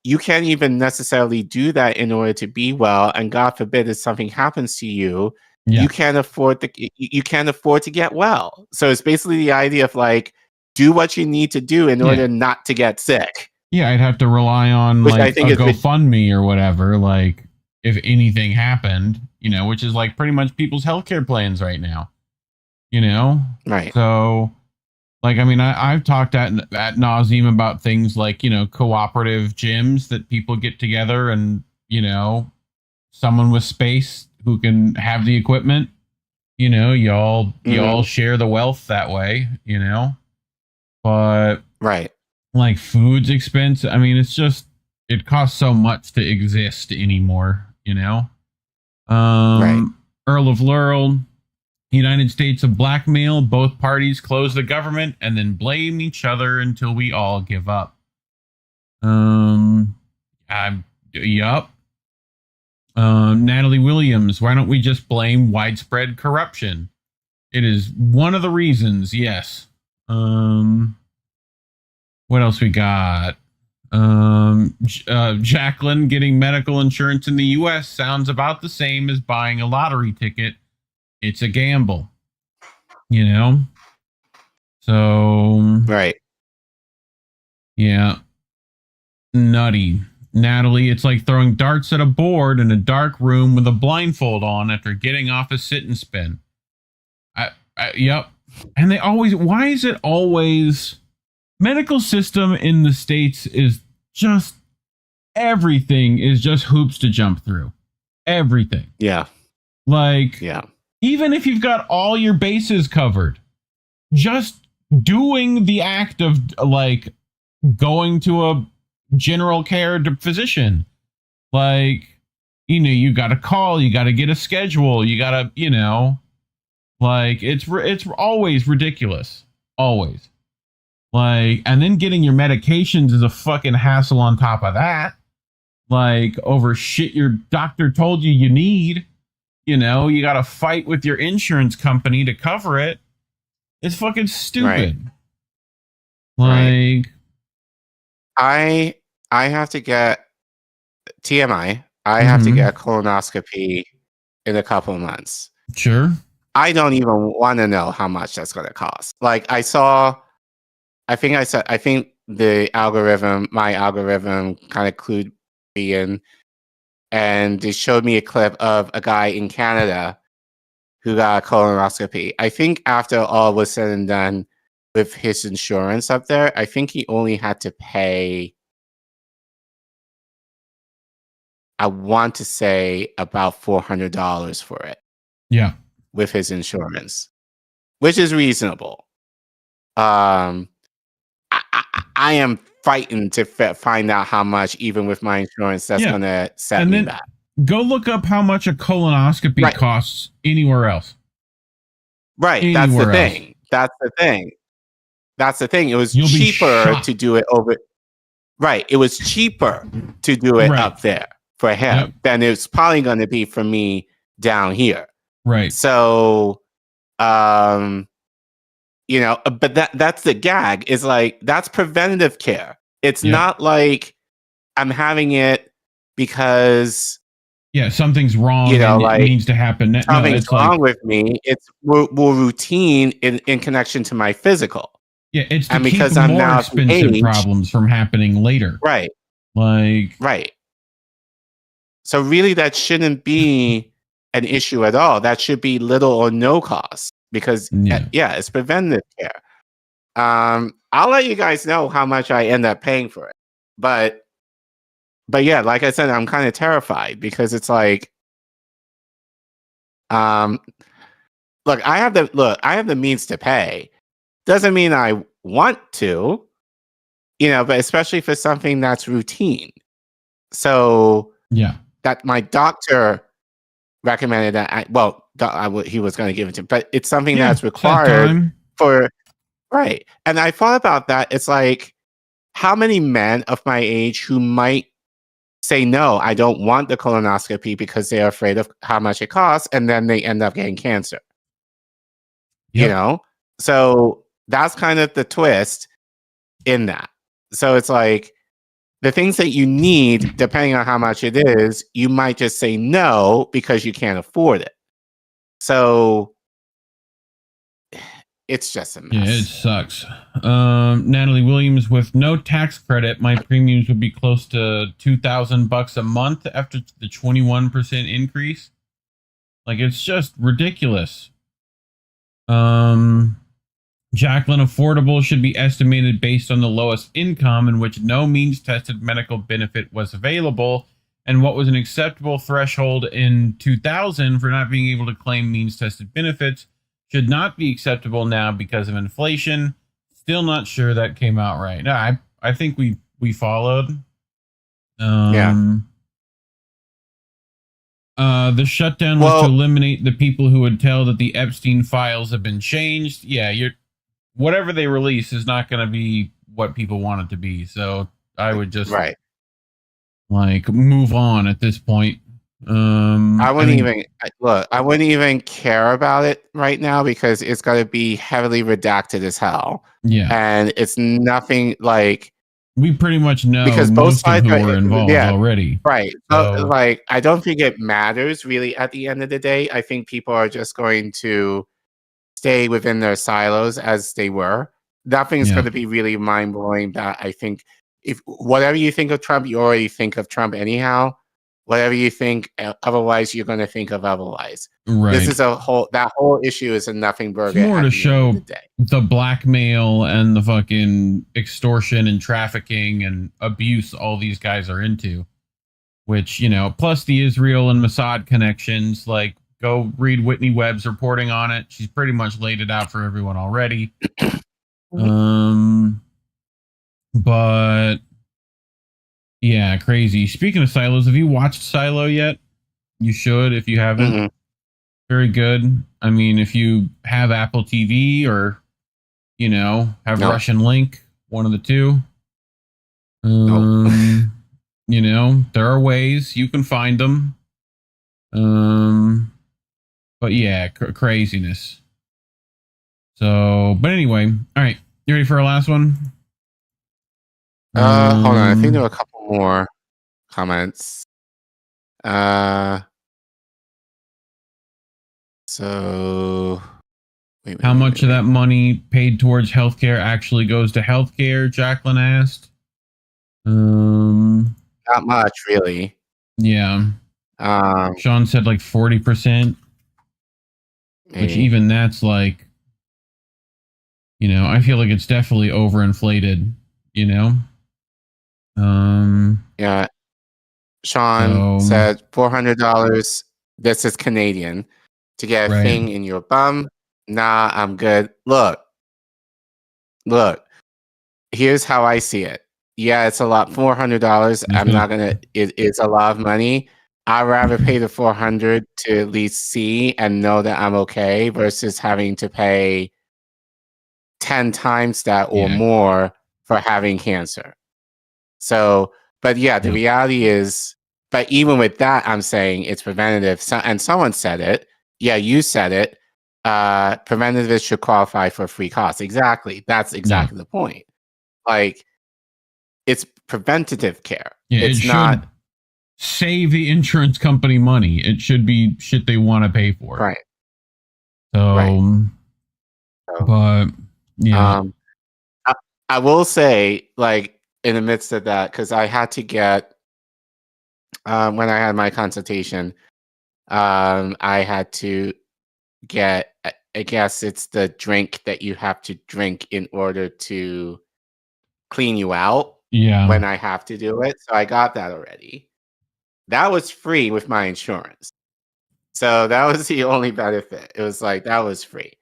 you can't even necessarily do that in order to be well, and God forbid if something happens to you, you can't afford to get well. So it's basically the idea of like, do what you need to do in order not to get sick. Yeah, I'd have to rely on Which I like think a is GoFundMe or whatever, like if anything happened, which is like pretty much people's healthcare plans right now, Right. So, like, I mean, I've talked at nauseum about things like, cooperative gyms that people get together and, someone with space who can have the equipment, y'all share the wealth that way, but right. Like food's expensive. I mean, it costs so much to exist anymore, Right. Earl of Laurel, United States of blackmail. Both parties close the government and then blame each other until we all give up. Yup. Natalie Williams, why don't we just blame widespread corruption? It is one of the reasons, yes. What else we got? Jacqueline, getting medical insurance in the U.S. sounds about the same as buying a lottery ticket. It's a gamble, So, right. Yeah. nutty. Natalie, it's like throwing darts at a board in a dark room with a blindfold on after getting off a sit and spin. Yep. And they always, why is it always, medical system in the States is just, everything is just hoops to jump through. Everything. Yeah. Like, yeah. Even if you've got all your bases covered, just doing the act of like going to a general care physician, like, you know, you got to call, you got to get a schedule, you got to, you know, like it's always ridiculous. Always. Like, and then getting your medications is a fucking hassle on top of that. Like, over shit your doctor told you need. You know, you got to fight with your insurance company to cover it. It's fucking stupid. Right. Like, I have to get TMI. I have to get a colonoscopy in a couple of months. Sure. I don't even want to know how much that's going to cost. Like, I think the algorithm, my algorithm kind of clued me in, and they showed me a clip of a guy in Canada who got a colonoscopy. I think after all was said and done with his insurance up there, I think he only had to pay, I want to say, about $400 for it. Yeah. With his insurance, which is reasonable. I am frightened to find out how much, even with my insurance, that's going to set me back. Go look up how much a colonoscopy costs anywhere else. Right. That's the thing. It was cheaper to do it over. Right. It was cheaper to do it up there for him than it's probably going to be for me down here. Right. So, you know, but that's the gag, is like, that's preventative care. It's not like I'm having it because something's wrong, you know, and like, it needs to happen. Something's wrong with me. It's more routine in connection to my physical. Yeah, it's to and keep because more I'm now expensive problems from happening later. Right. Like, right. So really, that shouldn't be an issue at all. That should be little or no cost, because it's preventative care. I'll let you guys know how much I end up paying for it. But yeah, like I said, I'm kind of terrified, because it's like, look, I have the means to pay. Doesn't mean I want to, you know, but especially for something that's routine. So that my doctor recommended that he was going to give it to me, but it's something that's required for, right. And I thought about that. It's like, how many men of my age who might say, no, I don't want the colonoscopy because they're afraid of how much it costs, and then they end up getting cancer. You know? So that's kind of the twist in that. So it's like, the things that you need, depending on how much it is, you might just say no because you can't afford it. So it's just a mess. Yeah, it sucks. Natalie Williams, with no tax credit, my premiums would be close to $2,000 a month after the 21% increase. Like, it's just ridiculous. Jacqueline, affordable should be estimated based on the lowest income in which no means-tested medical benefit was available, and what was an acceptable threshold in 2000 for not being able to claim means-tested benefits should not be acceptable now because of inflation. Still not sure that came out right. No, I think we followed. The shutdown was to eliminate the people who would tell that the Epstein files have been changed. Yeah, whatever they release is not going to be what people want it to be. So I would just like move on at this point. I wouldn't even care about it right now, because it's going to be heavily redacted as hell. Yeah. And it's nothing like, we pretty much know because both sides were involved already. Right. So, like, I don't think it matters really at the end of the day. I think people are just going to stay within their silos as they were. Nothing's going to be really mind-blowing that I think if whatever you think of Trump, you already think of Trump anyhow. Whatever you think otherwise, you're going to think of otherwise. Right. This is that whole issue is a nothing burger. It's more to at the show end of the day. the blackmail and the fucking extortion and trafficking and abuse all these guys are into, which, you know, plus the Israel and Mossad connections. Like, go read Whitney Webb's reporting on it. She's pretty much laid it out for everyone already. But yeah, crazy. Speaking of Silos, have you watched Silo yet? You should if you haven't. Mm-hmm. Very good. I mean, if you have Apple TV or, you know, have Russian Link, one of the two. You know, there are ways you can find them. But yeah, craziness. So, but anyway, all right. You ready for our last one? Hold on. I think there were a couple more comments. So, how much of that money paid towards healthcare actually goes to healthcare? Jacqueline asked. Not much, really. Yeah. Sean said like 40%, which even that's like, you know, I feel like it's definitely overinflated, you know? Yeah. Sean said $400. This is Canadian to get a thing in your bum. Nah, I'm good. Look. Here's how I see it. Yeah, it's a lot. $400. I'm not gonna. It's a lot of money. I'd rather pay the $400 to at least see and know that I'm okay versus having to pay 10 times that or more for having cancer. So, but yeah, the reality is, but even with that, I'm saying it's preventative. And someone said it. Yeah, you said it. Preventative should qualify for free costs. Exactly. That's exactly the point. Like, it's preventative care. Yeah, it's not save the insurance company money. It should be shit they want to pay for. Right. So, but yeah. I will say, like, in the midst of that, because I had to get when I had my consultation, I had to get, I guess it's the drink that you have to drink in order to clean you out. Yeah. When I have to do it. So I got that already. That was free with my insurance. So that was the only benefit. It was like, that was free.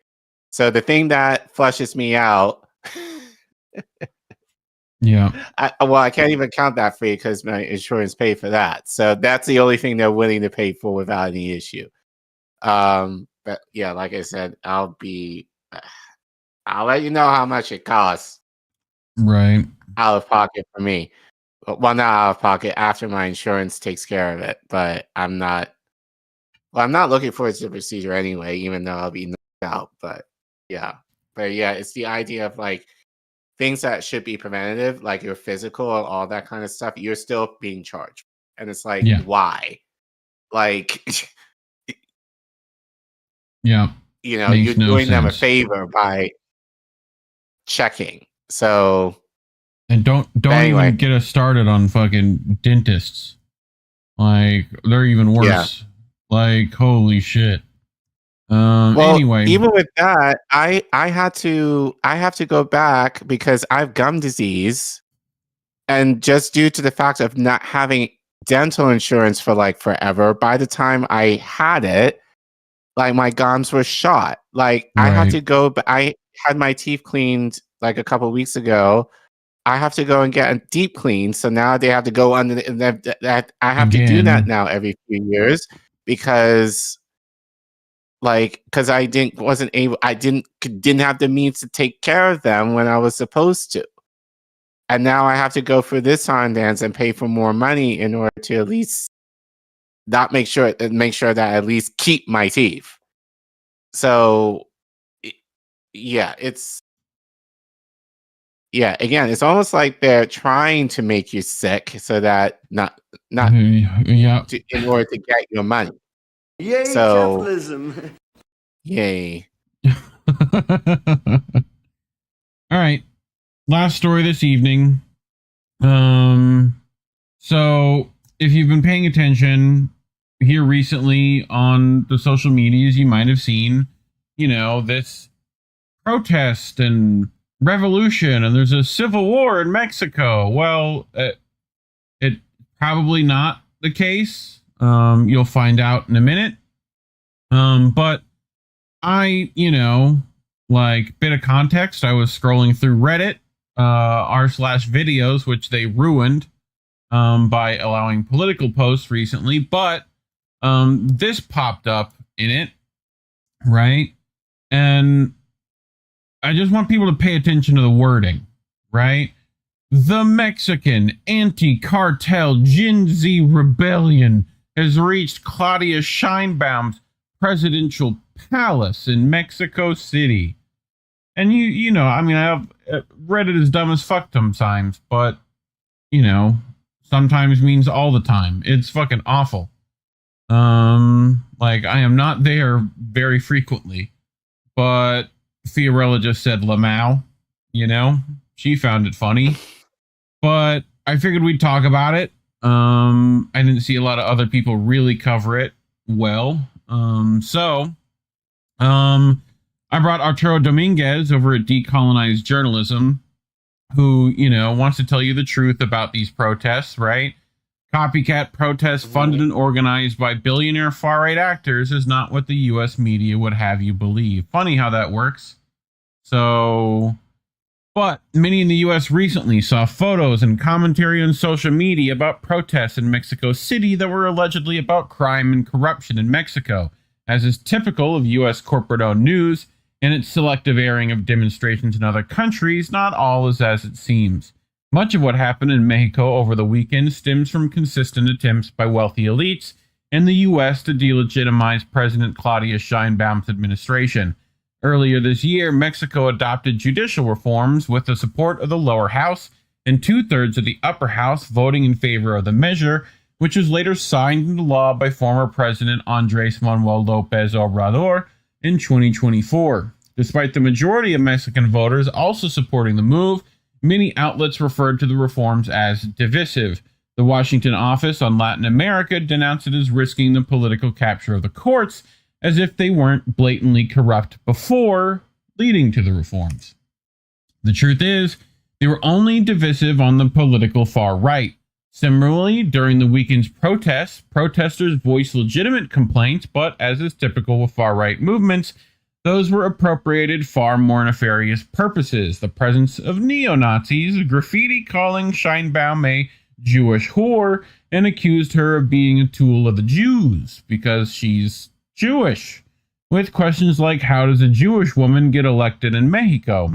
So the thing that flushes me out. I can't even count that free because my insurance paid for that. So that's the only thing they're willing to pay for without any issue. But yeah, like I said, I'll let you know how much it costs. Right. Out of pocket for me. Well, not out of pocket after my insurance takes care of it, but I'm not looking forward to the procedure anyway, even though I'll be knocked out. But yeah, it's the idea of like things that should be preventative, like your physical and all that kind of stuff, you're still being charged. And it's like, why? Like, yeah, you know, you're doing them a favor by checking. So, and don't even get us started on fucking dentists. Like, they're even worse. Yeah. Like, holy shit. Anyway, even with that, I have to go back because I have gum disease, and just due to the fact of not having dental insurance for like forever, by the time I had it, like my gums were shot. Like I had to go, but I had my teeth cleaned like a couple of weeks ago. I have to go and get a deep clean. So now they have to go under that. I have to do that now every few years because I didn't have the means to take care of them when I was supposed to. And now I have to go for this Sundance and pay for more money in order to at least make sure that I at least keep my teeth. So again, it's almost like they're trying to make you sick so that not in order to get your money. Yay, so, capitalism. Yay. All right. Last story this evening. So if you've been paying attention here recently on the social medias, you might have seen, this protest and revolution, and there's a civil war in Mexico. Well, it probably not the case. You'll find out in a minute. But I, bit of context, I was scrolling through Reddit, r/videos, which they ruined by allowing political posts recently, but this popped up in it, right? And I just want people to pay attention to the wording, right? The Mexican anti-cartel Gen Z rebellion has reached Claudia Sheinbaum's presidential palace in Mexico City. And Reddit is dumb as fuck sometimes, but, sometimes means all the time. It's fucking awful. I am not there very frequently, but Fiorella just said Lamau, she found it funny, but I figured we'd talk about it. I didn't see a lot of other people really cover it well. So I brought Arturo Dominguez over at Decolonized Journalism, who, wants to tell you the truth about these protests, right? Copycat protests funded and organized by billionaire far-right actors is not what the U.S. media would have you believe. Funny how that works. But many in the U.S. recently saw photos and commentary on social media about protests in Mexico City that were allegedly about crime and corruption in Mexico, as is typical of U.S. corporate-owned news and its selective airing of demonstrations in other countries. Not all is as it seems. Much of what happened in Mexico over the weekend stems from consistent attempts by wealthy elites in the U.S. to delegitimize President Claudia Sheinbaum's administration. Earlier this year, Mexico adopted judicial reforms with the support of the lower house and 2/3 of the upper house voting in favor of the measure, which was later signed into law by former President Andrés Manuel López Obrador in 2024. Despite the majority of Mexican voters also supporting the move, many outlets referred to the reforms as divisive. The Washington office on Latin America denounced it as risking the political capture of the courts, as if they weren't blatantly corrupt before leading to the reforms. The truth is, they were only divisive on the political far right. Similarly, during the weekend's protests, protesters voiced legitimate complaints, but as is typical with far-right movements, those were appropriated far more nefarious purposes. The presence of neo-Nazis, graffiti calling Sheinbaum a Jewish whore, and accused her of being a tool of the Jews because she's Jewish, with questions like, how does a Jewish woman get elected in Mexico?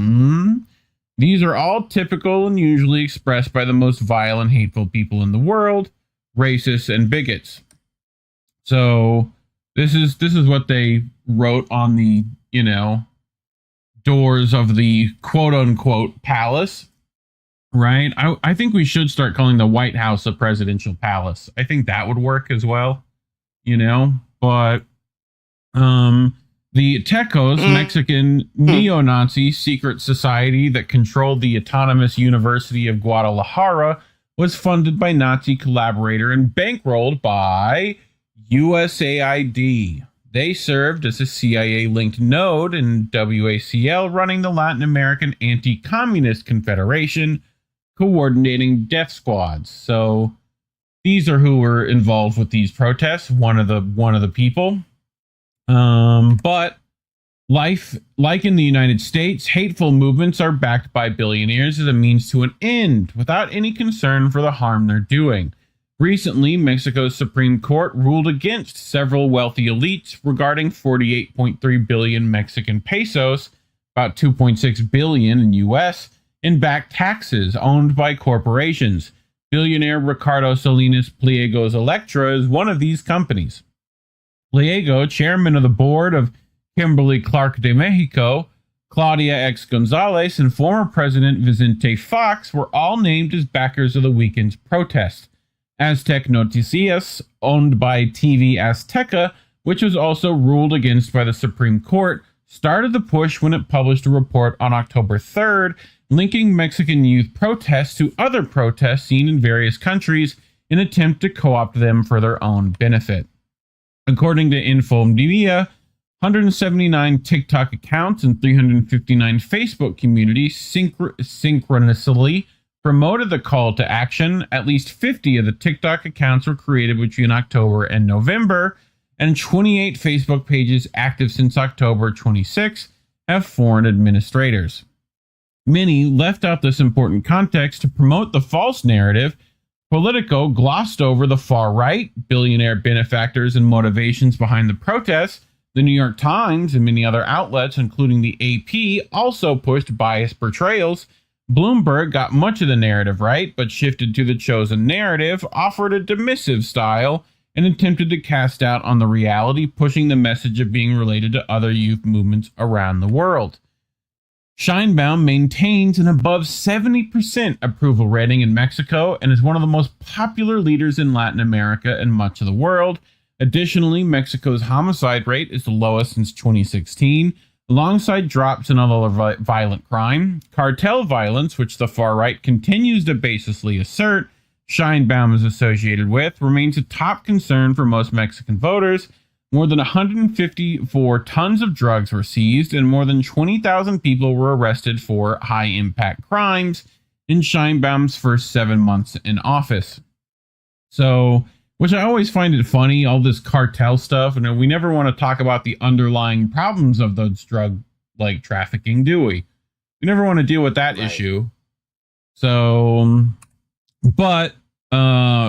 These are all typical and usually expressed by the most vile and hateful people in the world, racists and bigots. So this is what they wrote on the, doors of the quote-unquote palace, right? I think we should start calling the White House a presidential palace. I think that would work as well, but the Tecos, Mexican neo-Nazi secret society that controlled the Autonomous University of Guadalajara, was funded by Nazi collaborator and bankrolled by USAID. They served as a CIA-linked node in WACL, running the Latin American Anti-Communist Confederation, coordinating death squads. So these are who were involved with these protests. One of the people. But like in the United States, hateful movements are backed by billionaires as a means to an end, without any concern for the harm they're doing. Recently, Mexico's Supreme Court ruled against several wealthy elites regarding 48.3 billion Mexican pesos, about 2.6 billion in US, in back taxes owned by corporations. Billionaire Ricardo Salinas Pliego's Electra is one of these companies. Pliego, chairman of the board of Kimberly Clark de Mexico, Claudia X. Gonzalez, and former President Vicente Fox were all named as backers of the weekend's protest. Aztec Noticias, owned by TV Azteca, which was also ruled against by the Supreme Court, started the push when it published a report on October 3rd linking Mexican youth protests to other protests seen in various countries in an attempt to co-opt them for their own benefit. According to Infomedia, 179 TikTok accounts and 359 Facebook communities synchronously promoted the call to action. At least 50 of the TikTok accounts were created between October and November, and 28 Facebook pages active since October 26 have foreign administrators. Many left out this important context to promote the false narrative. Politico glossed over the far right, billionaire benefactors, and motivations behind the protests. The New York Times and many other outlets, including the AP, also pushed biased portrayals. Bloomberg got much of the narrative right, but shifted to the chosen narrative, offered a dismissive style, and attempted to cast doubt on the reality, pushing the message of being related to other youth movements around the world. Scheinbaum maintains an above 70% approval rating in Mexico and is one of the most popular leaders in Latin America and much of the world. Additionally, Mexico's homicide rate is the lowest since 2016, alongside drops in other violent crime. Cartel violence, which the far right continues to baselessly assert Scheinbaum is associated with, remains a top concern for most Mexican voters. More than 154 tons of drugs were seized, and more than 20,000 people were arrested for high-impact crimes in Scheinbaum's first 7 months in office. So, which I always find it funny, all this cartel stuff, and we never want to talk about the underlying problems of those drug, like, trafficking, do we? We never want to deal with that issue. So, but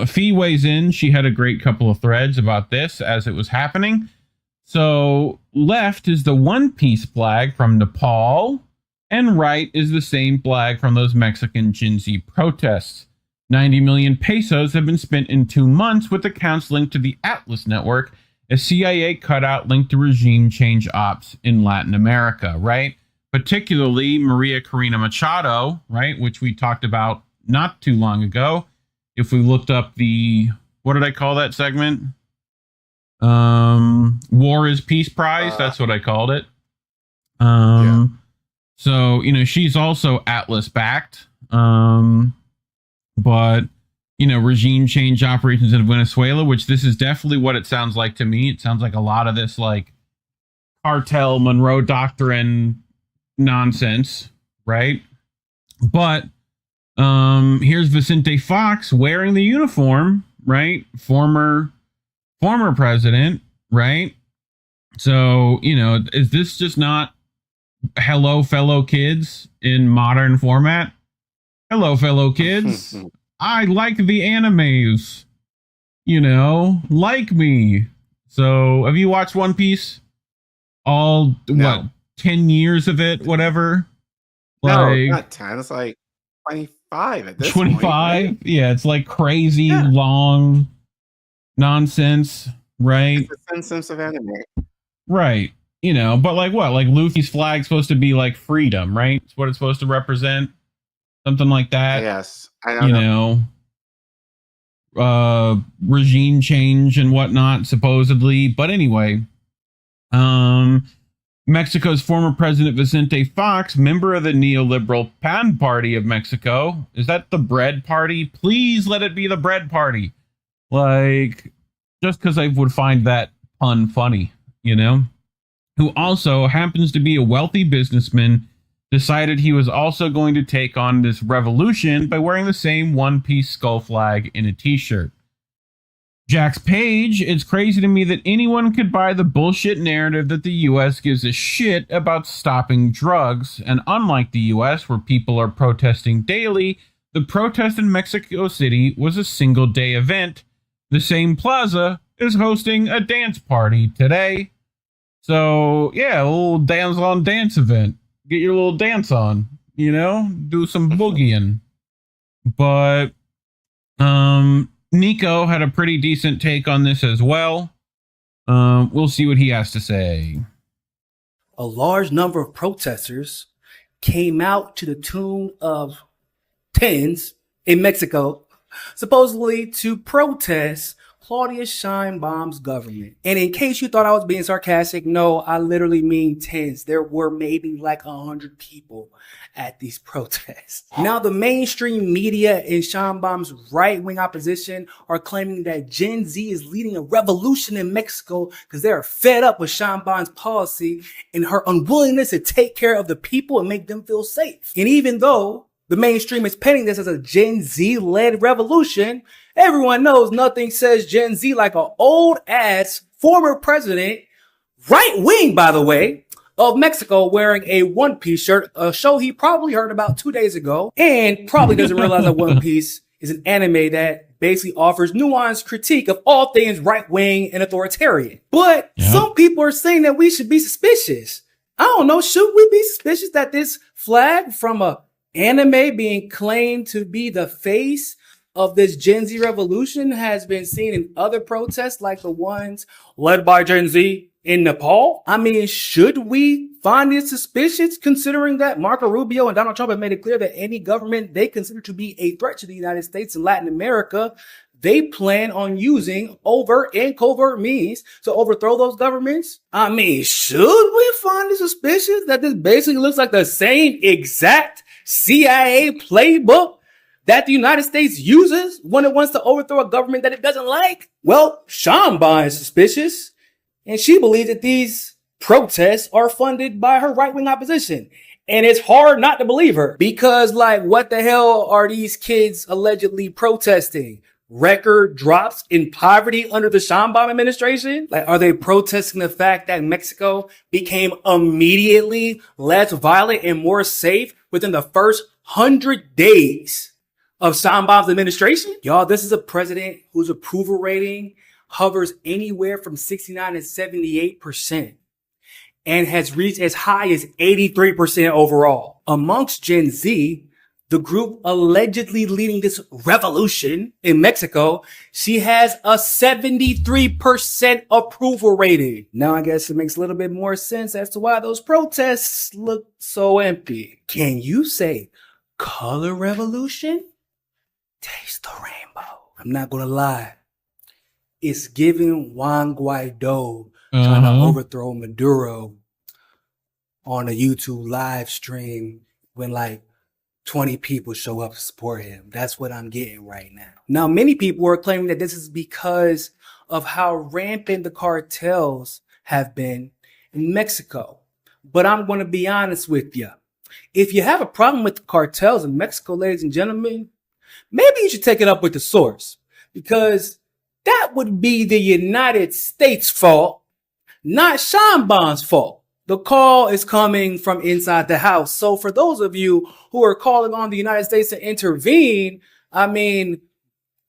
Fee weighs in. She had a great couple of threads about this as it was happening. So left is the One Piece flag from Nepal, and right is the same flag from those Mexican Gen Z protests. 90 million pesos have been spent in 2 months with accounts linked to the Atlas Network, a CIA cutout linked to regime change ops in Latin America, right? Particularly Maria Corina Machado, right, which we talked about not too long ago. If we looked up the, what did I call that segment? War is Peace Prize. That's what I called it. So, you know, she's also Atlas backed. But, you know, regime change operations in Venezuela, which this is definitely what it sounds like to me. It sounds like a lot of this, like, cartel Monroe Doctrine nonsense, right? But here's Vicente Fox wearing the uniform, right? Former president, right? So, you know, is this just not hello, fellow kids in modern format? Hello, fellow kids. I like the animes. You know, like me. So, have you watched One Piece? All, what, 10 years of it, whatever? No, not 10. It's like 25 at this 25? point. Right? Yeah, it's like crazy, long nonsense, right? It's the sense of anime. Right. You know, but like what? Like Luffy's flag's supposed to be like freedom, right? It's what it's supposed to represent. Something like that. Yes. I don't know. Regime change and whatnot, supposedly. But anyway, Mexico's former president Vicente Fox, member of the neoliberal PAN party of Mexico. Is that the bread party? Please let it be the bread party. Like, just because I would find that pun funny, you know? Who also happens to be a wealthy businessman, decided he was also going to take on this revolution by wearing the same one-piece skull flag in a t-shirt. Jax Page, it's crazy to me that anyone could buy the bullshit narrative that the U.S. gives a shit about stopping drugs, and unlike the U.S., where people are protesting daily, the protest in Mexico City was a single-day event. The same plaza is hosting a dance party today. So, yeah, a little dance event. Get your little dance on, you know? Do some boogieing. But, Nico had a pretty decent take on this as well. We'll see what he has to say. A large number of protesters came out to the tune of tens in Mexico, supposedly to protest Claudius Scheinbaum's government. And in case you thought I was being sarcastic, no, I literally mean tens. There were maybe like 100 people at these protests. Now, the mainstream media and Scheinbaum's right-wing opposition are claiming that Gen Z is leading a revolution in Mexico because they are fed up with Scheinbaum's policy and her unwillingness to take care of the people and make them feel safe. And even though the mainstream is painting this as a Gen Z-led revolution, everyone knows nothing says Gen Z like an old-ass former president, right-wing, by the way, of Mexico wearing a One Piece shirt, a show he probably heard about 2 days ago, and probably doesn't realize that One Piece is an anime that basically offers nuanced critique of all things right-wing and authoritarian. But some people are saying that we should be suspicious. I don't know, should we be suspicious that this flag from a anime being claimed to be the face of this Gen Z revolution has been seen in other protests like the ones led by Gen Z in Nepal? I mean, should we find it suspicious considering that Marco Rubio and Donald Trump have made it clear that any government they consider to be a threat to the United States and Latin America, they plan on using overt and covert means to overthrow those governments? I mean, should we find it suspicious that this basically looks like the same exact CIA playbook that the United States uses when it wants to overthrow a government that it doesn't like? Well, Scheinbaum is suspicious, and she believes that these protests are funded by her right-wing opposition. And it's hard not to believe her because, like, what the hell are these kids allegedly protesting? Record drops in poverty under the Scheinbaum administration? Like, are they protesting the fact that Mexico became immediately less violent and more safe within the first 100 days of Scheinbaum's administration? Y'all, this is a president whose approval rating hovers anywhere from 69 to 78% and has reached as high as 83% overall. Amongst Gen Z, the group allegedly leading this revolution in Mexico, she has a 73% approval rating. Now I guess it makes a little bit more sense as to why those protests look so empty. Can you say color revolution? Taste the rainbow. I'm not gonna lie. It's giving Juan Guaido trying to overthrow Maduro on a YouTube live stream when like 20 people show up to support him. That's what I'm getting right now. Now, many people are claiming that this is because of how rampant the cartels have been in Mexico. But I'm going to be honest with you. If you have a problem with the cartels in Mexico, ladies and gentlemen, maybe you should take it up with the source, because that would be the United States' fault, not Scheinbaum's fault. The call is coming from inside the house. So for those of you who are calling on the United States to intervene, I mean,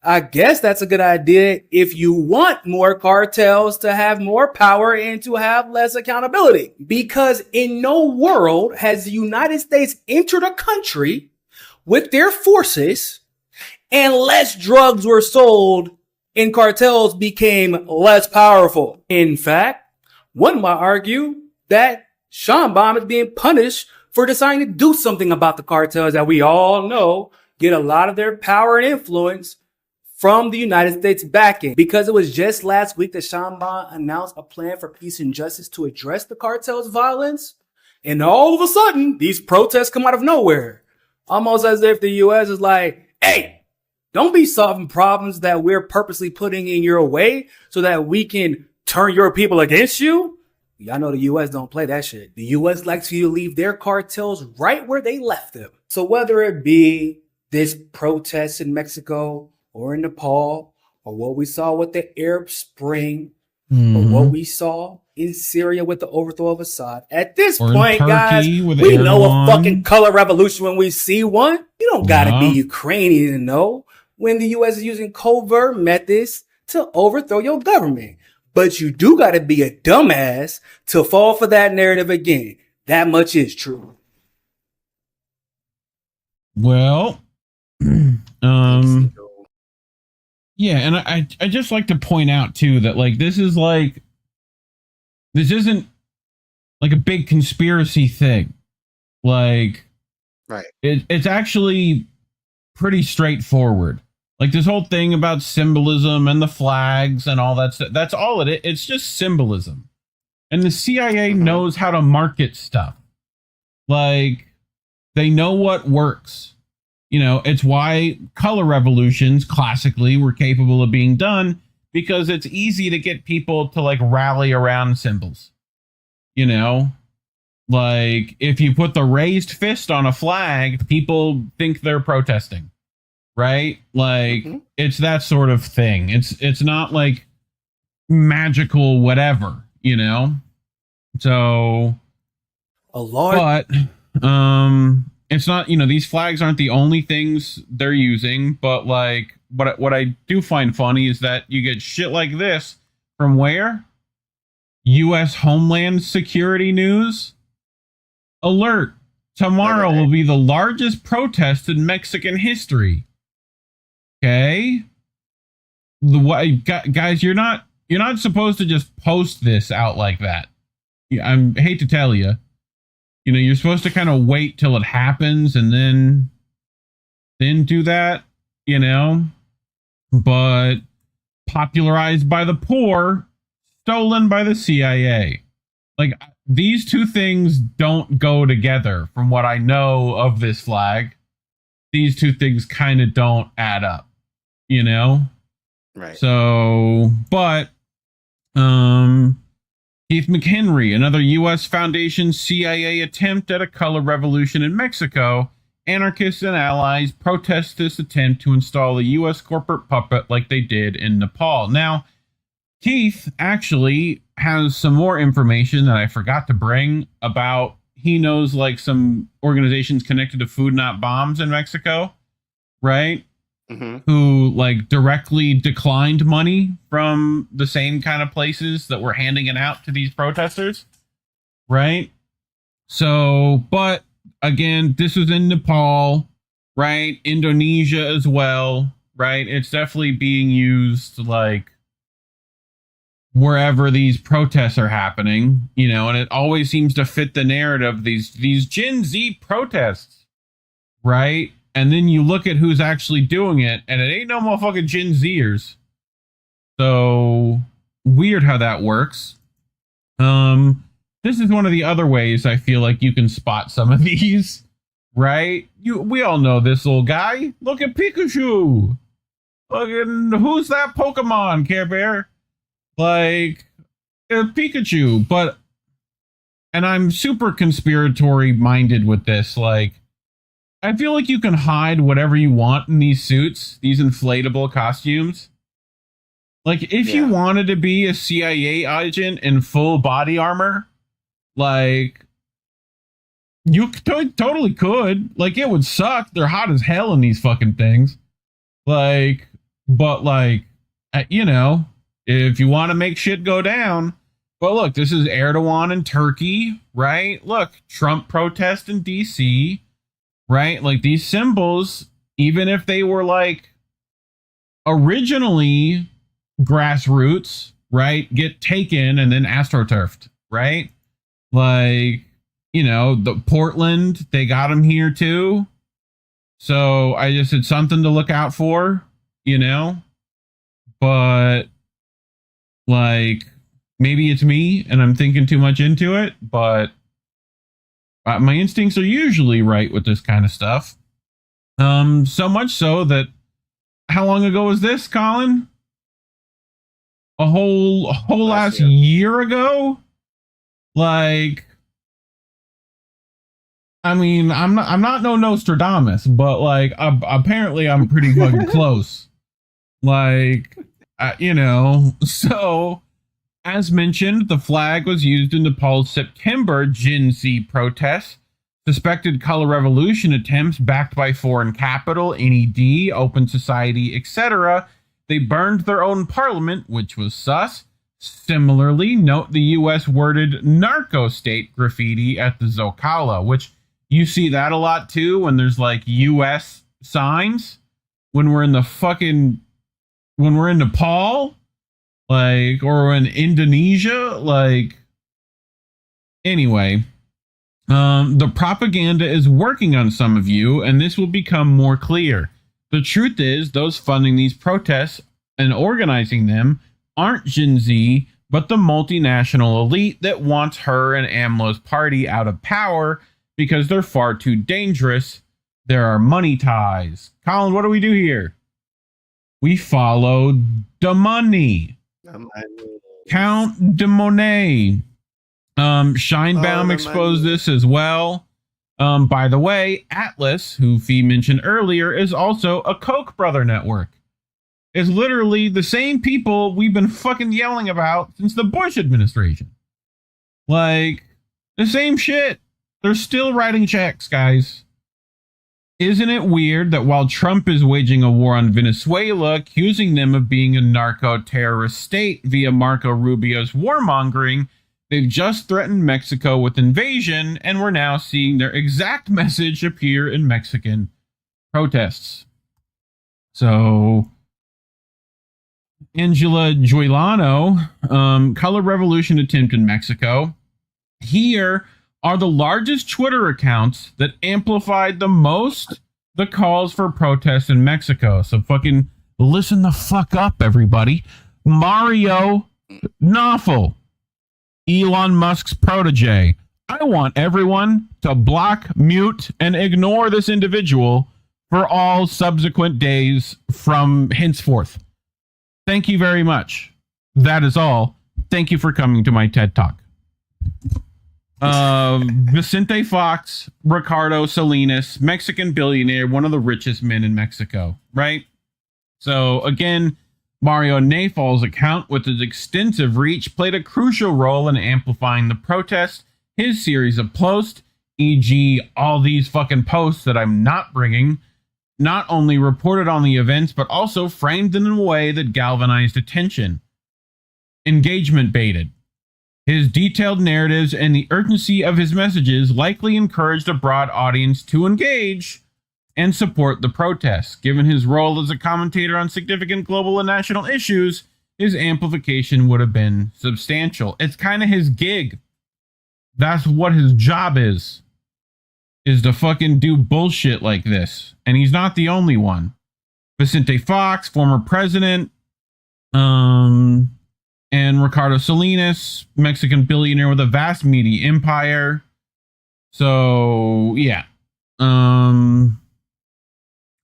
I guess that's a good idea if you want more cartels to have more power and to have less accountability. Because in no world has the United States entered a country with their forces and less drugs were sold and cartels became less powerful. In fact, one might argue that Scheinbaum is being punished for deciding to do something about the cartels that we all know get a lot of their power and influence from the United States backing. Because it was just last week that Scheinbaum announced a plan for peace and justice to address the cartels' violence, and all of a sudden, these protests come out of nowhere. Almost as if the U.S. is like, hey, don't be solving problems that we're purposely putting in your way so that we can turn your people against you. Y'all know the U.S. don't play that shit. The U.S. likes you to leave their cartels right where they left them. So whether it be this protest in Mexico or in Nepal, or what we saw with the Arab Spring, or what we saw in Syria with the overthrow of Assad, at this point, guys, we know a fucking color revolution when we see one. You don't gotta be Ukrainian to know when the U.S. is using covert methods to overthrow your government. But you do got to be a dumbass to fall for that narrative again. That much is true. Well, yeah, and I just like to point out too that like this isn't like a big conspiracy thing. Like, right? It's actually pretty straightforward. Like this whole thing about symbolism and the flags and all that stuff. That's all it is. It's just symbolism. And the CIA knows how to market stuff. Like, they know what works. You know, it's why color revolutions classically were capable of being done, because it's easy to get people to like rally around symbols. You know, like if you put the raised fist on a flag, people think they're protesting, right? Like it's that sort of thing. It's not like magical whatever, you know. So a lot, but it's not, you know, these flags aren't the only things they're using, but like what I do find funny is that you get shit like this from where? U.S. Homeland Security News. Alert. Tomorrow will be the largest protest in Mexican history. Okay? Guys, you're not supposed to just post this out like that. I hate to tell you. You know, you're supposed to kind of wait till it happens and then do that, you know? But popularized by the poor, stolen by the CIA. Like, these two things don't go together from what I know of this flag. These two things kind of don't add up, you know? Right. So, but, Keith McHenry, another U.S. Foundation CIA attempt at a color revolution in Mexico. Anarchists and allies protest this attempt to install a U.S. corporate puppet like they did in Nepal. Now, Keith actually has some more information that I forgot to bring about. He knows like some organizations connected to Food Not Bombs in Mexico, right? Who like directly declined money from the same kind of places that were handing it out to these protesters, right? So, but again, this was in Nepal, right? Indonesia as well, right? It's definitely being used like wherever these protests are happening, you know, and it always seems to fit the narrative, these Gen Z protests, right? And then you look at who's actually doing it, and it ain't no motherfucking Gen Zers. So weird how that works. This is one of the other ways I feel like you can spot some of these, right? We all know this little guy. Look at Pikachu. Fucking who's that Pokemon, Care Bear? Like Pikachu, but and I'm super conspiratory minded with this. Like, I feel like you can hide whatever you want in these suits, these inflatable costumes. Like, if you wanted to be a CIA agent in full body armor, like, you totally could. Like, it would suck. They're hot as hell in these fucking things. Like, but like, you know, if you want to make shit go down. But look, this is Erdogan in Turkey, right? Look, Trump protest in DC. Right? Like these symbols, even if they were like originally grassroots, right? Get taken and then astroturfed, right? Like, you know, the Portland, they got them here too. So I just had something to look out for, you know? But like, maybe it's me and I'm thinking too much into it, but my instincts are usually right with this kind of stuff. So much so that, how long ago was this, Collin? A whole last year ago? Like, I mean, I'm not no Nostradamus, but like, apparently I'm pretty fucking close. Like, you know, so. As mentioned, the flag was used in Nepal's September Gen Z protests, suspected color revolution attempts backed by foreign capital, NED, open society, etc. They burned their own parliament, which was sus. Similarly, note the U.S. worded narco state graffiti at the Zocalo, which you see that a lot too when there's like U.S. signs. When we're in Nepal, like, or in Indonesia, like, anyway, the propaganda is working on some of you, and this will become more clear. The truth is, those funding these protests and organizing them aren't Gen Z, but the multinational elite that wants her and AMLO's party out of power because they're far too dangerous. There are money ties. Collin, what do we do here? We follow the money. Count de Monet. Shinebaum exposed this as well. By the way, Atlas, who Fee mentioned earlier, is also a Koch brother network. It's literally the same people we've been fucking yelling about since the Bush administration. Like, the same shit. They're still writing checks, guys. Isn't it weird that while Trump is waging a war on Venezuela, accusing them of being a narco-terrorist state via Marco Rubio's warmongering, they've just threatened Mexico with invasion, and we're now seeing their exact message appear in Mexican protests. So, Angela Joylano, Color Revolution attempt in Mexico. Here are the largest Twitter accounts that amplified the most the calls for protests in Mexico. So fucking listen the fuck up, everybody. Mario Knopfel, Elon Musk's protege. I want everyone to block, mute, and ignore this individual for all subsequent days from henceforth. Thank you very much. That is all. Thank you for coming to my TED Talk. Vicente Fox, Ricardo Salinas, Mexican billionaire, one of the richest men in Mexico, right? So again, Mario Nafal's account, with his extensive reach, played a crucial role in amplifying the protest. His series of posts, e.g. all these fucking posts that I'm not bringing, not only reported on the events, but also framed them in a way that galvanized attention. Engagement baited. His detailed narratives and the urgency of his messages likely encouraged a broad audience to engage and support the protests. Given his role as a commentator on significant global and national issues, his amplification would have been substantial. It's kind of his gig. That's what his job is to fucking do bullshit like this. And he's not the only one. Vicente Fox, former president, and Ricardo Salinas, Mexican billionaire with a vast media empire. So, yeah.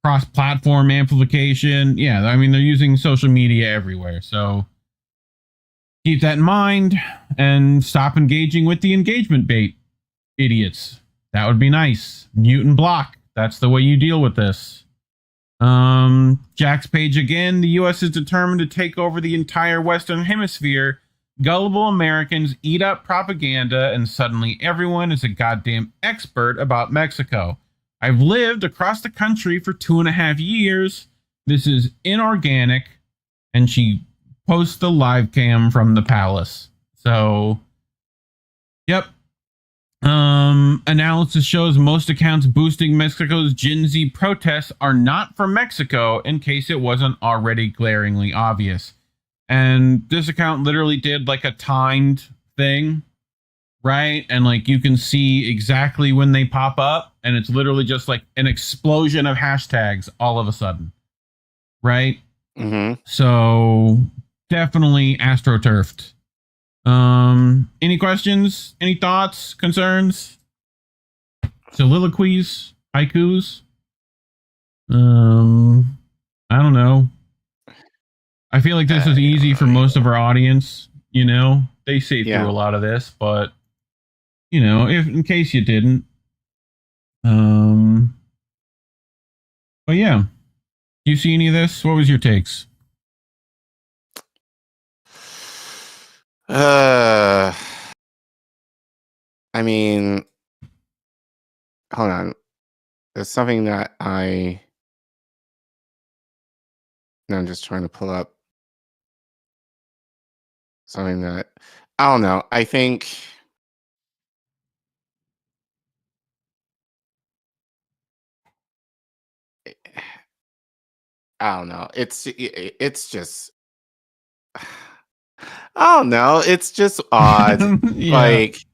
Cross-platform amplification. Yeah, I mean, they're using social media everywhere. So, keep that in mind and stop engaging with the engagement bait, idiots. That would be nice. Mute and block. That's the way you deal with this. Jack's page again. The U.S. is determined to take over the entire Western Hemisphere. Gullible Americans eat up propaganda, and suddenly everyone is a goddamn expert about Mexico. I've lived across the country for 2.5 years. This is inorganic. And she posts the live cam from the palace. So, yep. Analysis shows most accounts boosting Mexico's Gen Z protests are not from Mexico, in case it wasn't already glaringly obvious. And this account literally did like a timed thing, right? And like you can see exactly when they pop up, and it's literally just like an explosion of hashtags all of a sudden, right? Mm-hmm. So definitely astroturfed. Any questions? Any thoughts? Concerns? Soliloquies? Haikus? I don't know. I feel like this is easy for most of our audience. You know, they see through a lot of this, but you know, if in case you didn't, but yeah, do you see any of this? What was your takes? I mean, hold on. There's something that I'm just trying to pull up something that I don't know. I think I don't know. It's just I don't know. It's just odd. Yeah. Like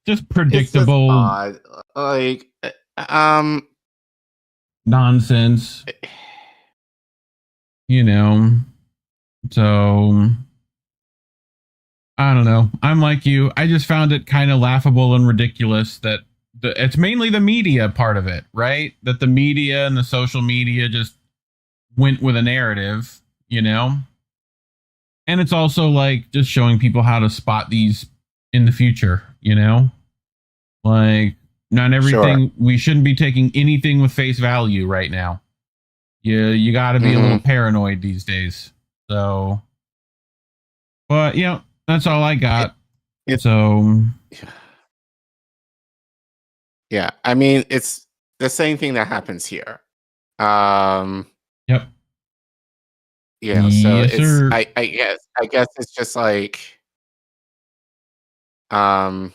just predictable. It's just odd. Like nonsense. you know, so I don't know. I'm like you. I just found it kind of laughable and ridiculous that it's mainly the media part of it, right? That the media and the social media just went with a narrative, you know? And it's also like just showing people how to spot these in the future, you know? Like, not everything, we shouldn't be taking anything with face value right now. You got to be a little paranoid these days. So, but yeah, that's all I got. Yeah, I mean, it's the same thing that happens here. Yep. You know, so Yes, it's sir. I guess it's just like a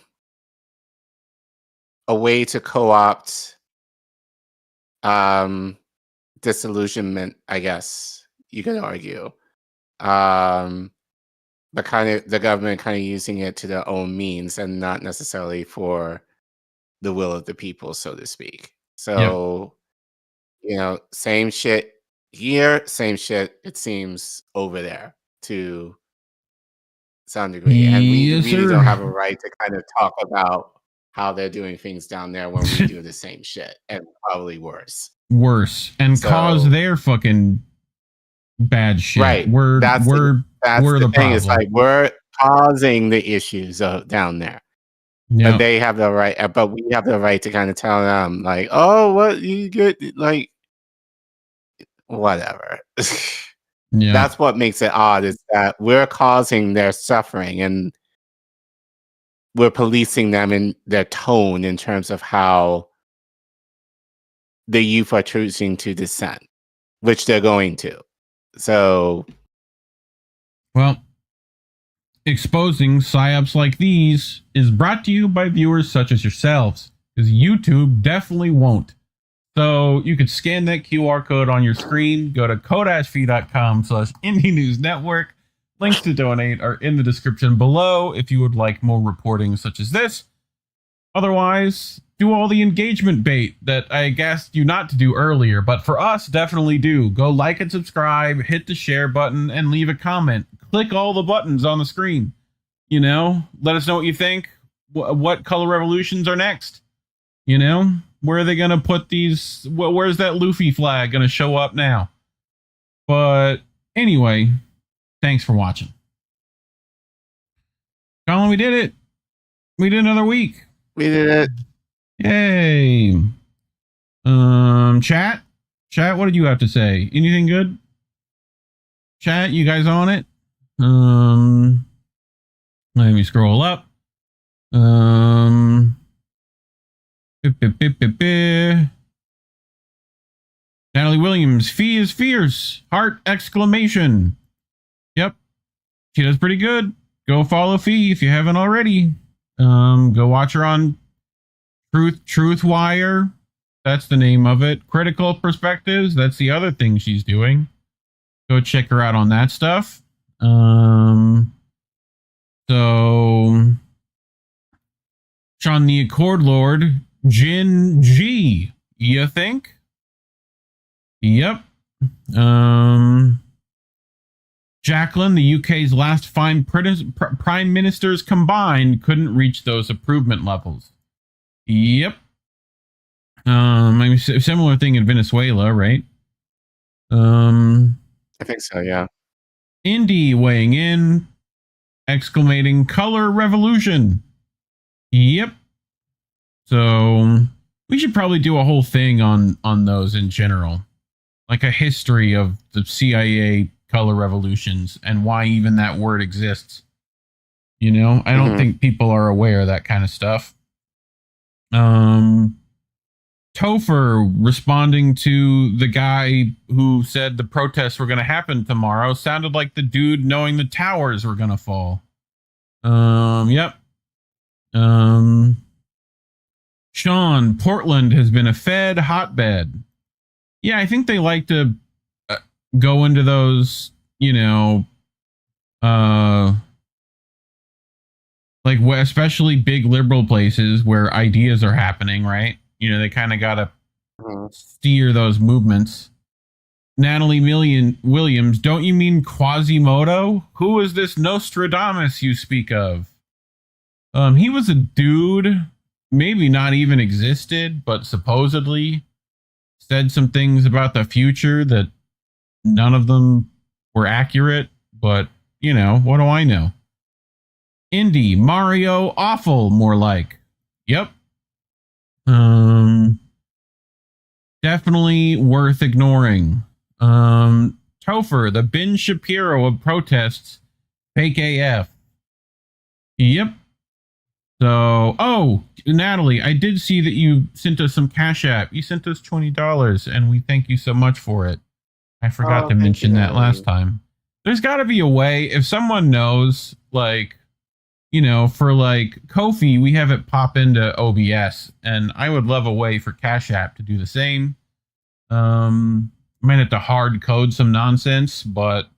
way to co-opt disillusionment, I guess you could argue. But kind of the government kind of using it to their own means and not necessarily for the will of the people, so to speak. So, you know, same shit here, same shit, it seems, over there to some degree. And we Yes, really sir. don't have a right to kind of talk about how they're doing things down there when we do the same shit and probably worse. And cause their fucking bad shit. Right. We're the thing. problem. It's like we're causing the issues down there. Yep. But they have the right, but we have the right to kind of tell them, like, oh, what you get, like, whatever. Yeah. That's what makes it odd, is that we're causing their suffering and we're policing them in their tone in terms of how the youth are choosing to dissent, which they're going to. So, well, exposing psyops like these is brought to you by viewers such as yourselves, because YouTube definitely won't. So you could scan that QR code on your screen, go to ko-fi.com/Indie News Network. Links to donate are in the description below if you would like more reporting such as this. Otherwise, do all the engagement bait that I asked you not to do earlier, but for us, definitely do. Go like and subscribe, hit the share button, and leave a comment. Click all the buttons on the screen. You know, let us know what you think. What color revolutions are next? You know, where are they going to put these? Where's that Luffy flag going to show up now? But anyway, thanks for watching. Collin, we did it. We did another week. We did it. Yay. Chat, what did you have to say? Anything good? Chat, you guys on it? Let me scroll up. Natalie Williams, Fee is fierce. Heart exclamation. Yep. She does pretty good. Go follow Fee if you haven't already. Go watch her on Truth Wire. That's the name of it. Critical Perspectives. That's the other thing she's doing. Go check her out on that stuff. So Sean the Accord Lord, Jin G, you think? Yep. Jacqueline, the UK's last fine prime ministers combined couldn't reach those improvement levels. Yep. I mean, similar thing in Venezuela, right? I think so, yeah. Indy weighing in, exclamating color revolution. Yep. So we should probably do a whole thing on those in general, like a history of the CIA color revolutions and why even that word exists. You know, I don't think people are aware of that kind of stuff. Topher responding to the guy who said the protests were going to happen tomorrow sounded like the dude knowing the towers were going to fall. Yep. Sean, Portland has been a Fed hotbed. Yeah, I think they like to go into those, you know, like especially big liberal places where ideas are happening, right? You know, they kind of got to steer those movements. Natalie Williams, don't you mean Quasimodo? Who is this Nostradamus you speak of? He was a dude, maybe not even existed, but supposedly said some things about the future that none of them were accurate, but, you know, what do I know? Indy, Mario, awful, more like. Yep. Definitely worth ignoring. Topher, the Ben Shapiro of protests, fake AF. Yep. So, oh, Natalie, I did see that you sent us some Cash App. You sent us $20, and we thank you so much for it. I forgot to mention that last time. There's got to be a way, if someone knows, like, you know, for like Ko-fi, we have it pop into OBS, and I would love a way for Cash App to do the same. Might have to hard code some nonsense, but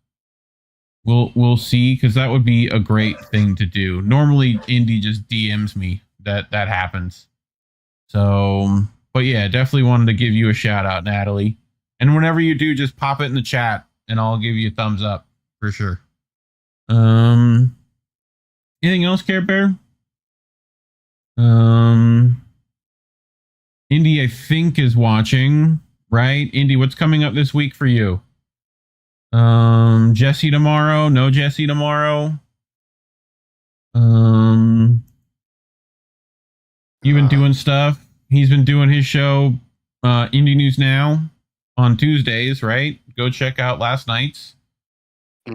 we'll see, because that would be a great thing to do. Normally, Indy just DMs me that happens. So, but yeah, definitely wanted to give you a shout out, Natalie. And whenever you do, just pop it in the chat, and I'll give you a thumbs up for sure. Anything else, Care Bear? Indy, I think, is watching, right? Indy, what's coming up this week for you? Jesse tomorrow? No Jesse tomorrow? You've been doing stuff. He's been doing his show, Indie News Now, on Tuesdays, right? Go check out last night's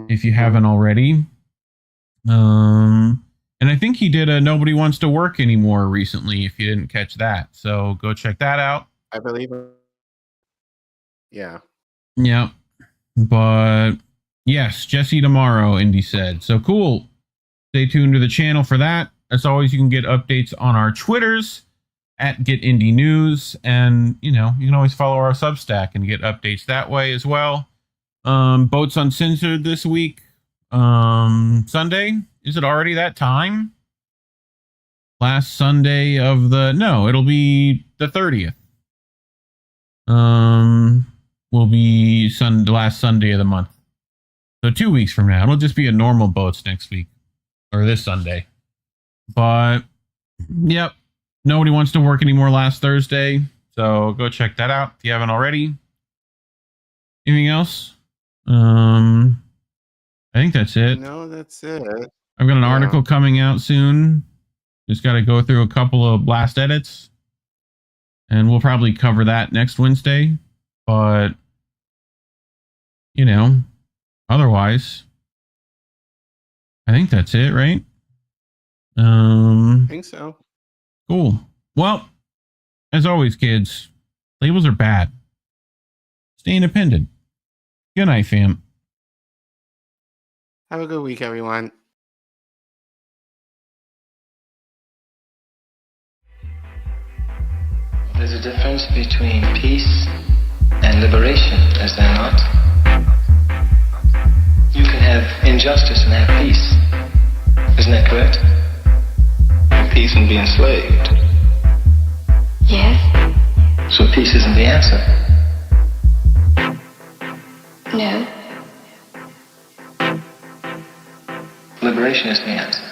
if you haven't already. And I think he did a Nobody Wants to Work Anymore recently, if you didn't catch that. So go check that out. I believe. Yeah. Yeah. But yes, Jesse tomorrow, Indy said. So cool. Stay tuned to the channel for that. As always, you can get updates on our Twitters at Get Indie News. And, you know, you can always follow our Substack and get updates that way as well. Boats Uncensored this week. Sunday. Is it already that time? Last Sunday of the... No, it'll be the 30th. Will be the last Sunday of the month. So 2 weeks from now. It'll just be a normal Boats next week. Or this Sunday. But, yep. Nobody Wants to Work Anymore last Thursday. So go check that out if you haven't already. Anything else? I think that's it. No, that's it. I've got an article coming out soon. Just got to go through a couple of last edits. And we'll probably cover that next Wednesday. But, you know, otherwise, I think that's it, right? I think so. Cool. Well, as always, kids, labels are bad. Stay independent. Good night, fam. Have a good week, everyone. There's a difference between peace and liberation, is there not? You can have injustice and have peace. Isn't that correct? Peace and be enslaved. Yes. So peace isn't the answer. No. Liberation is the answer.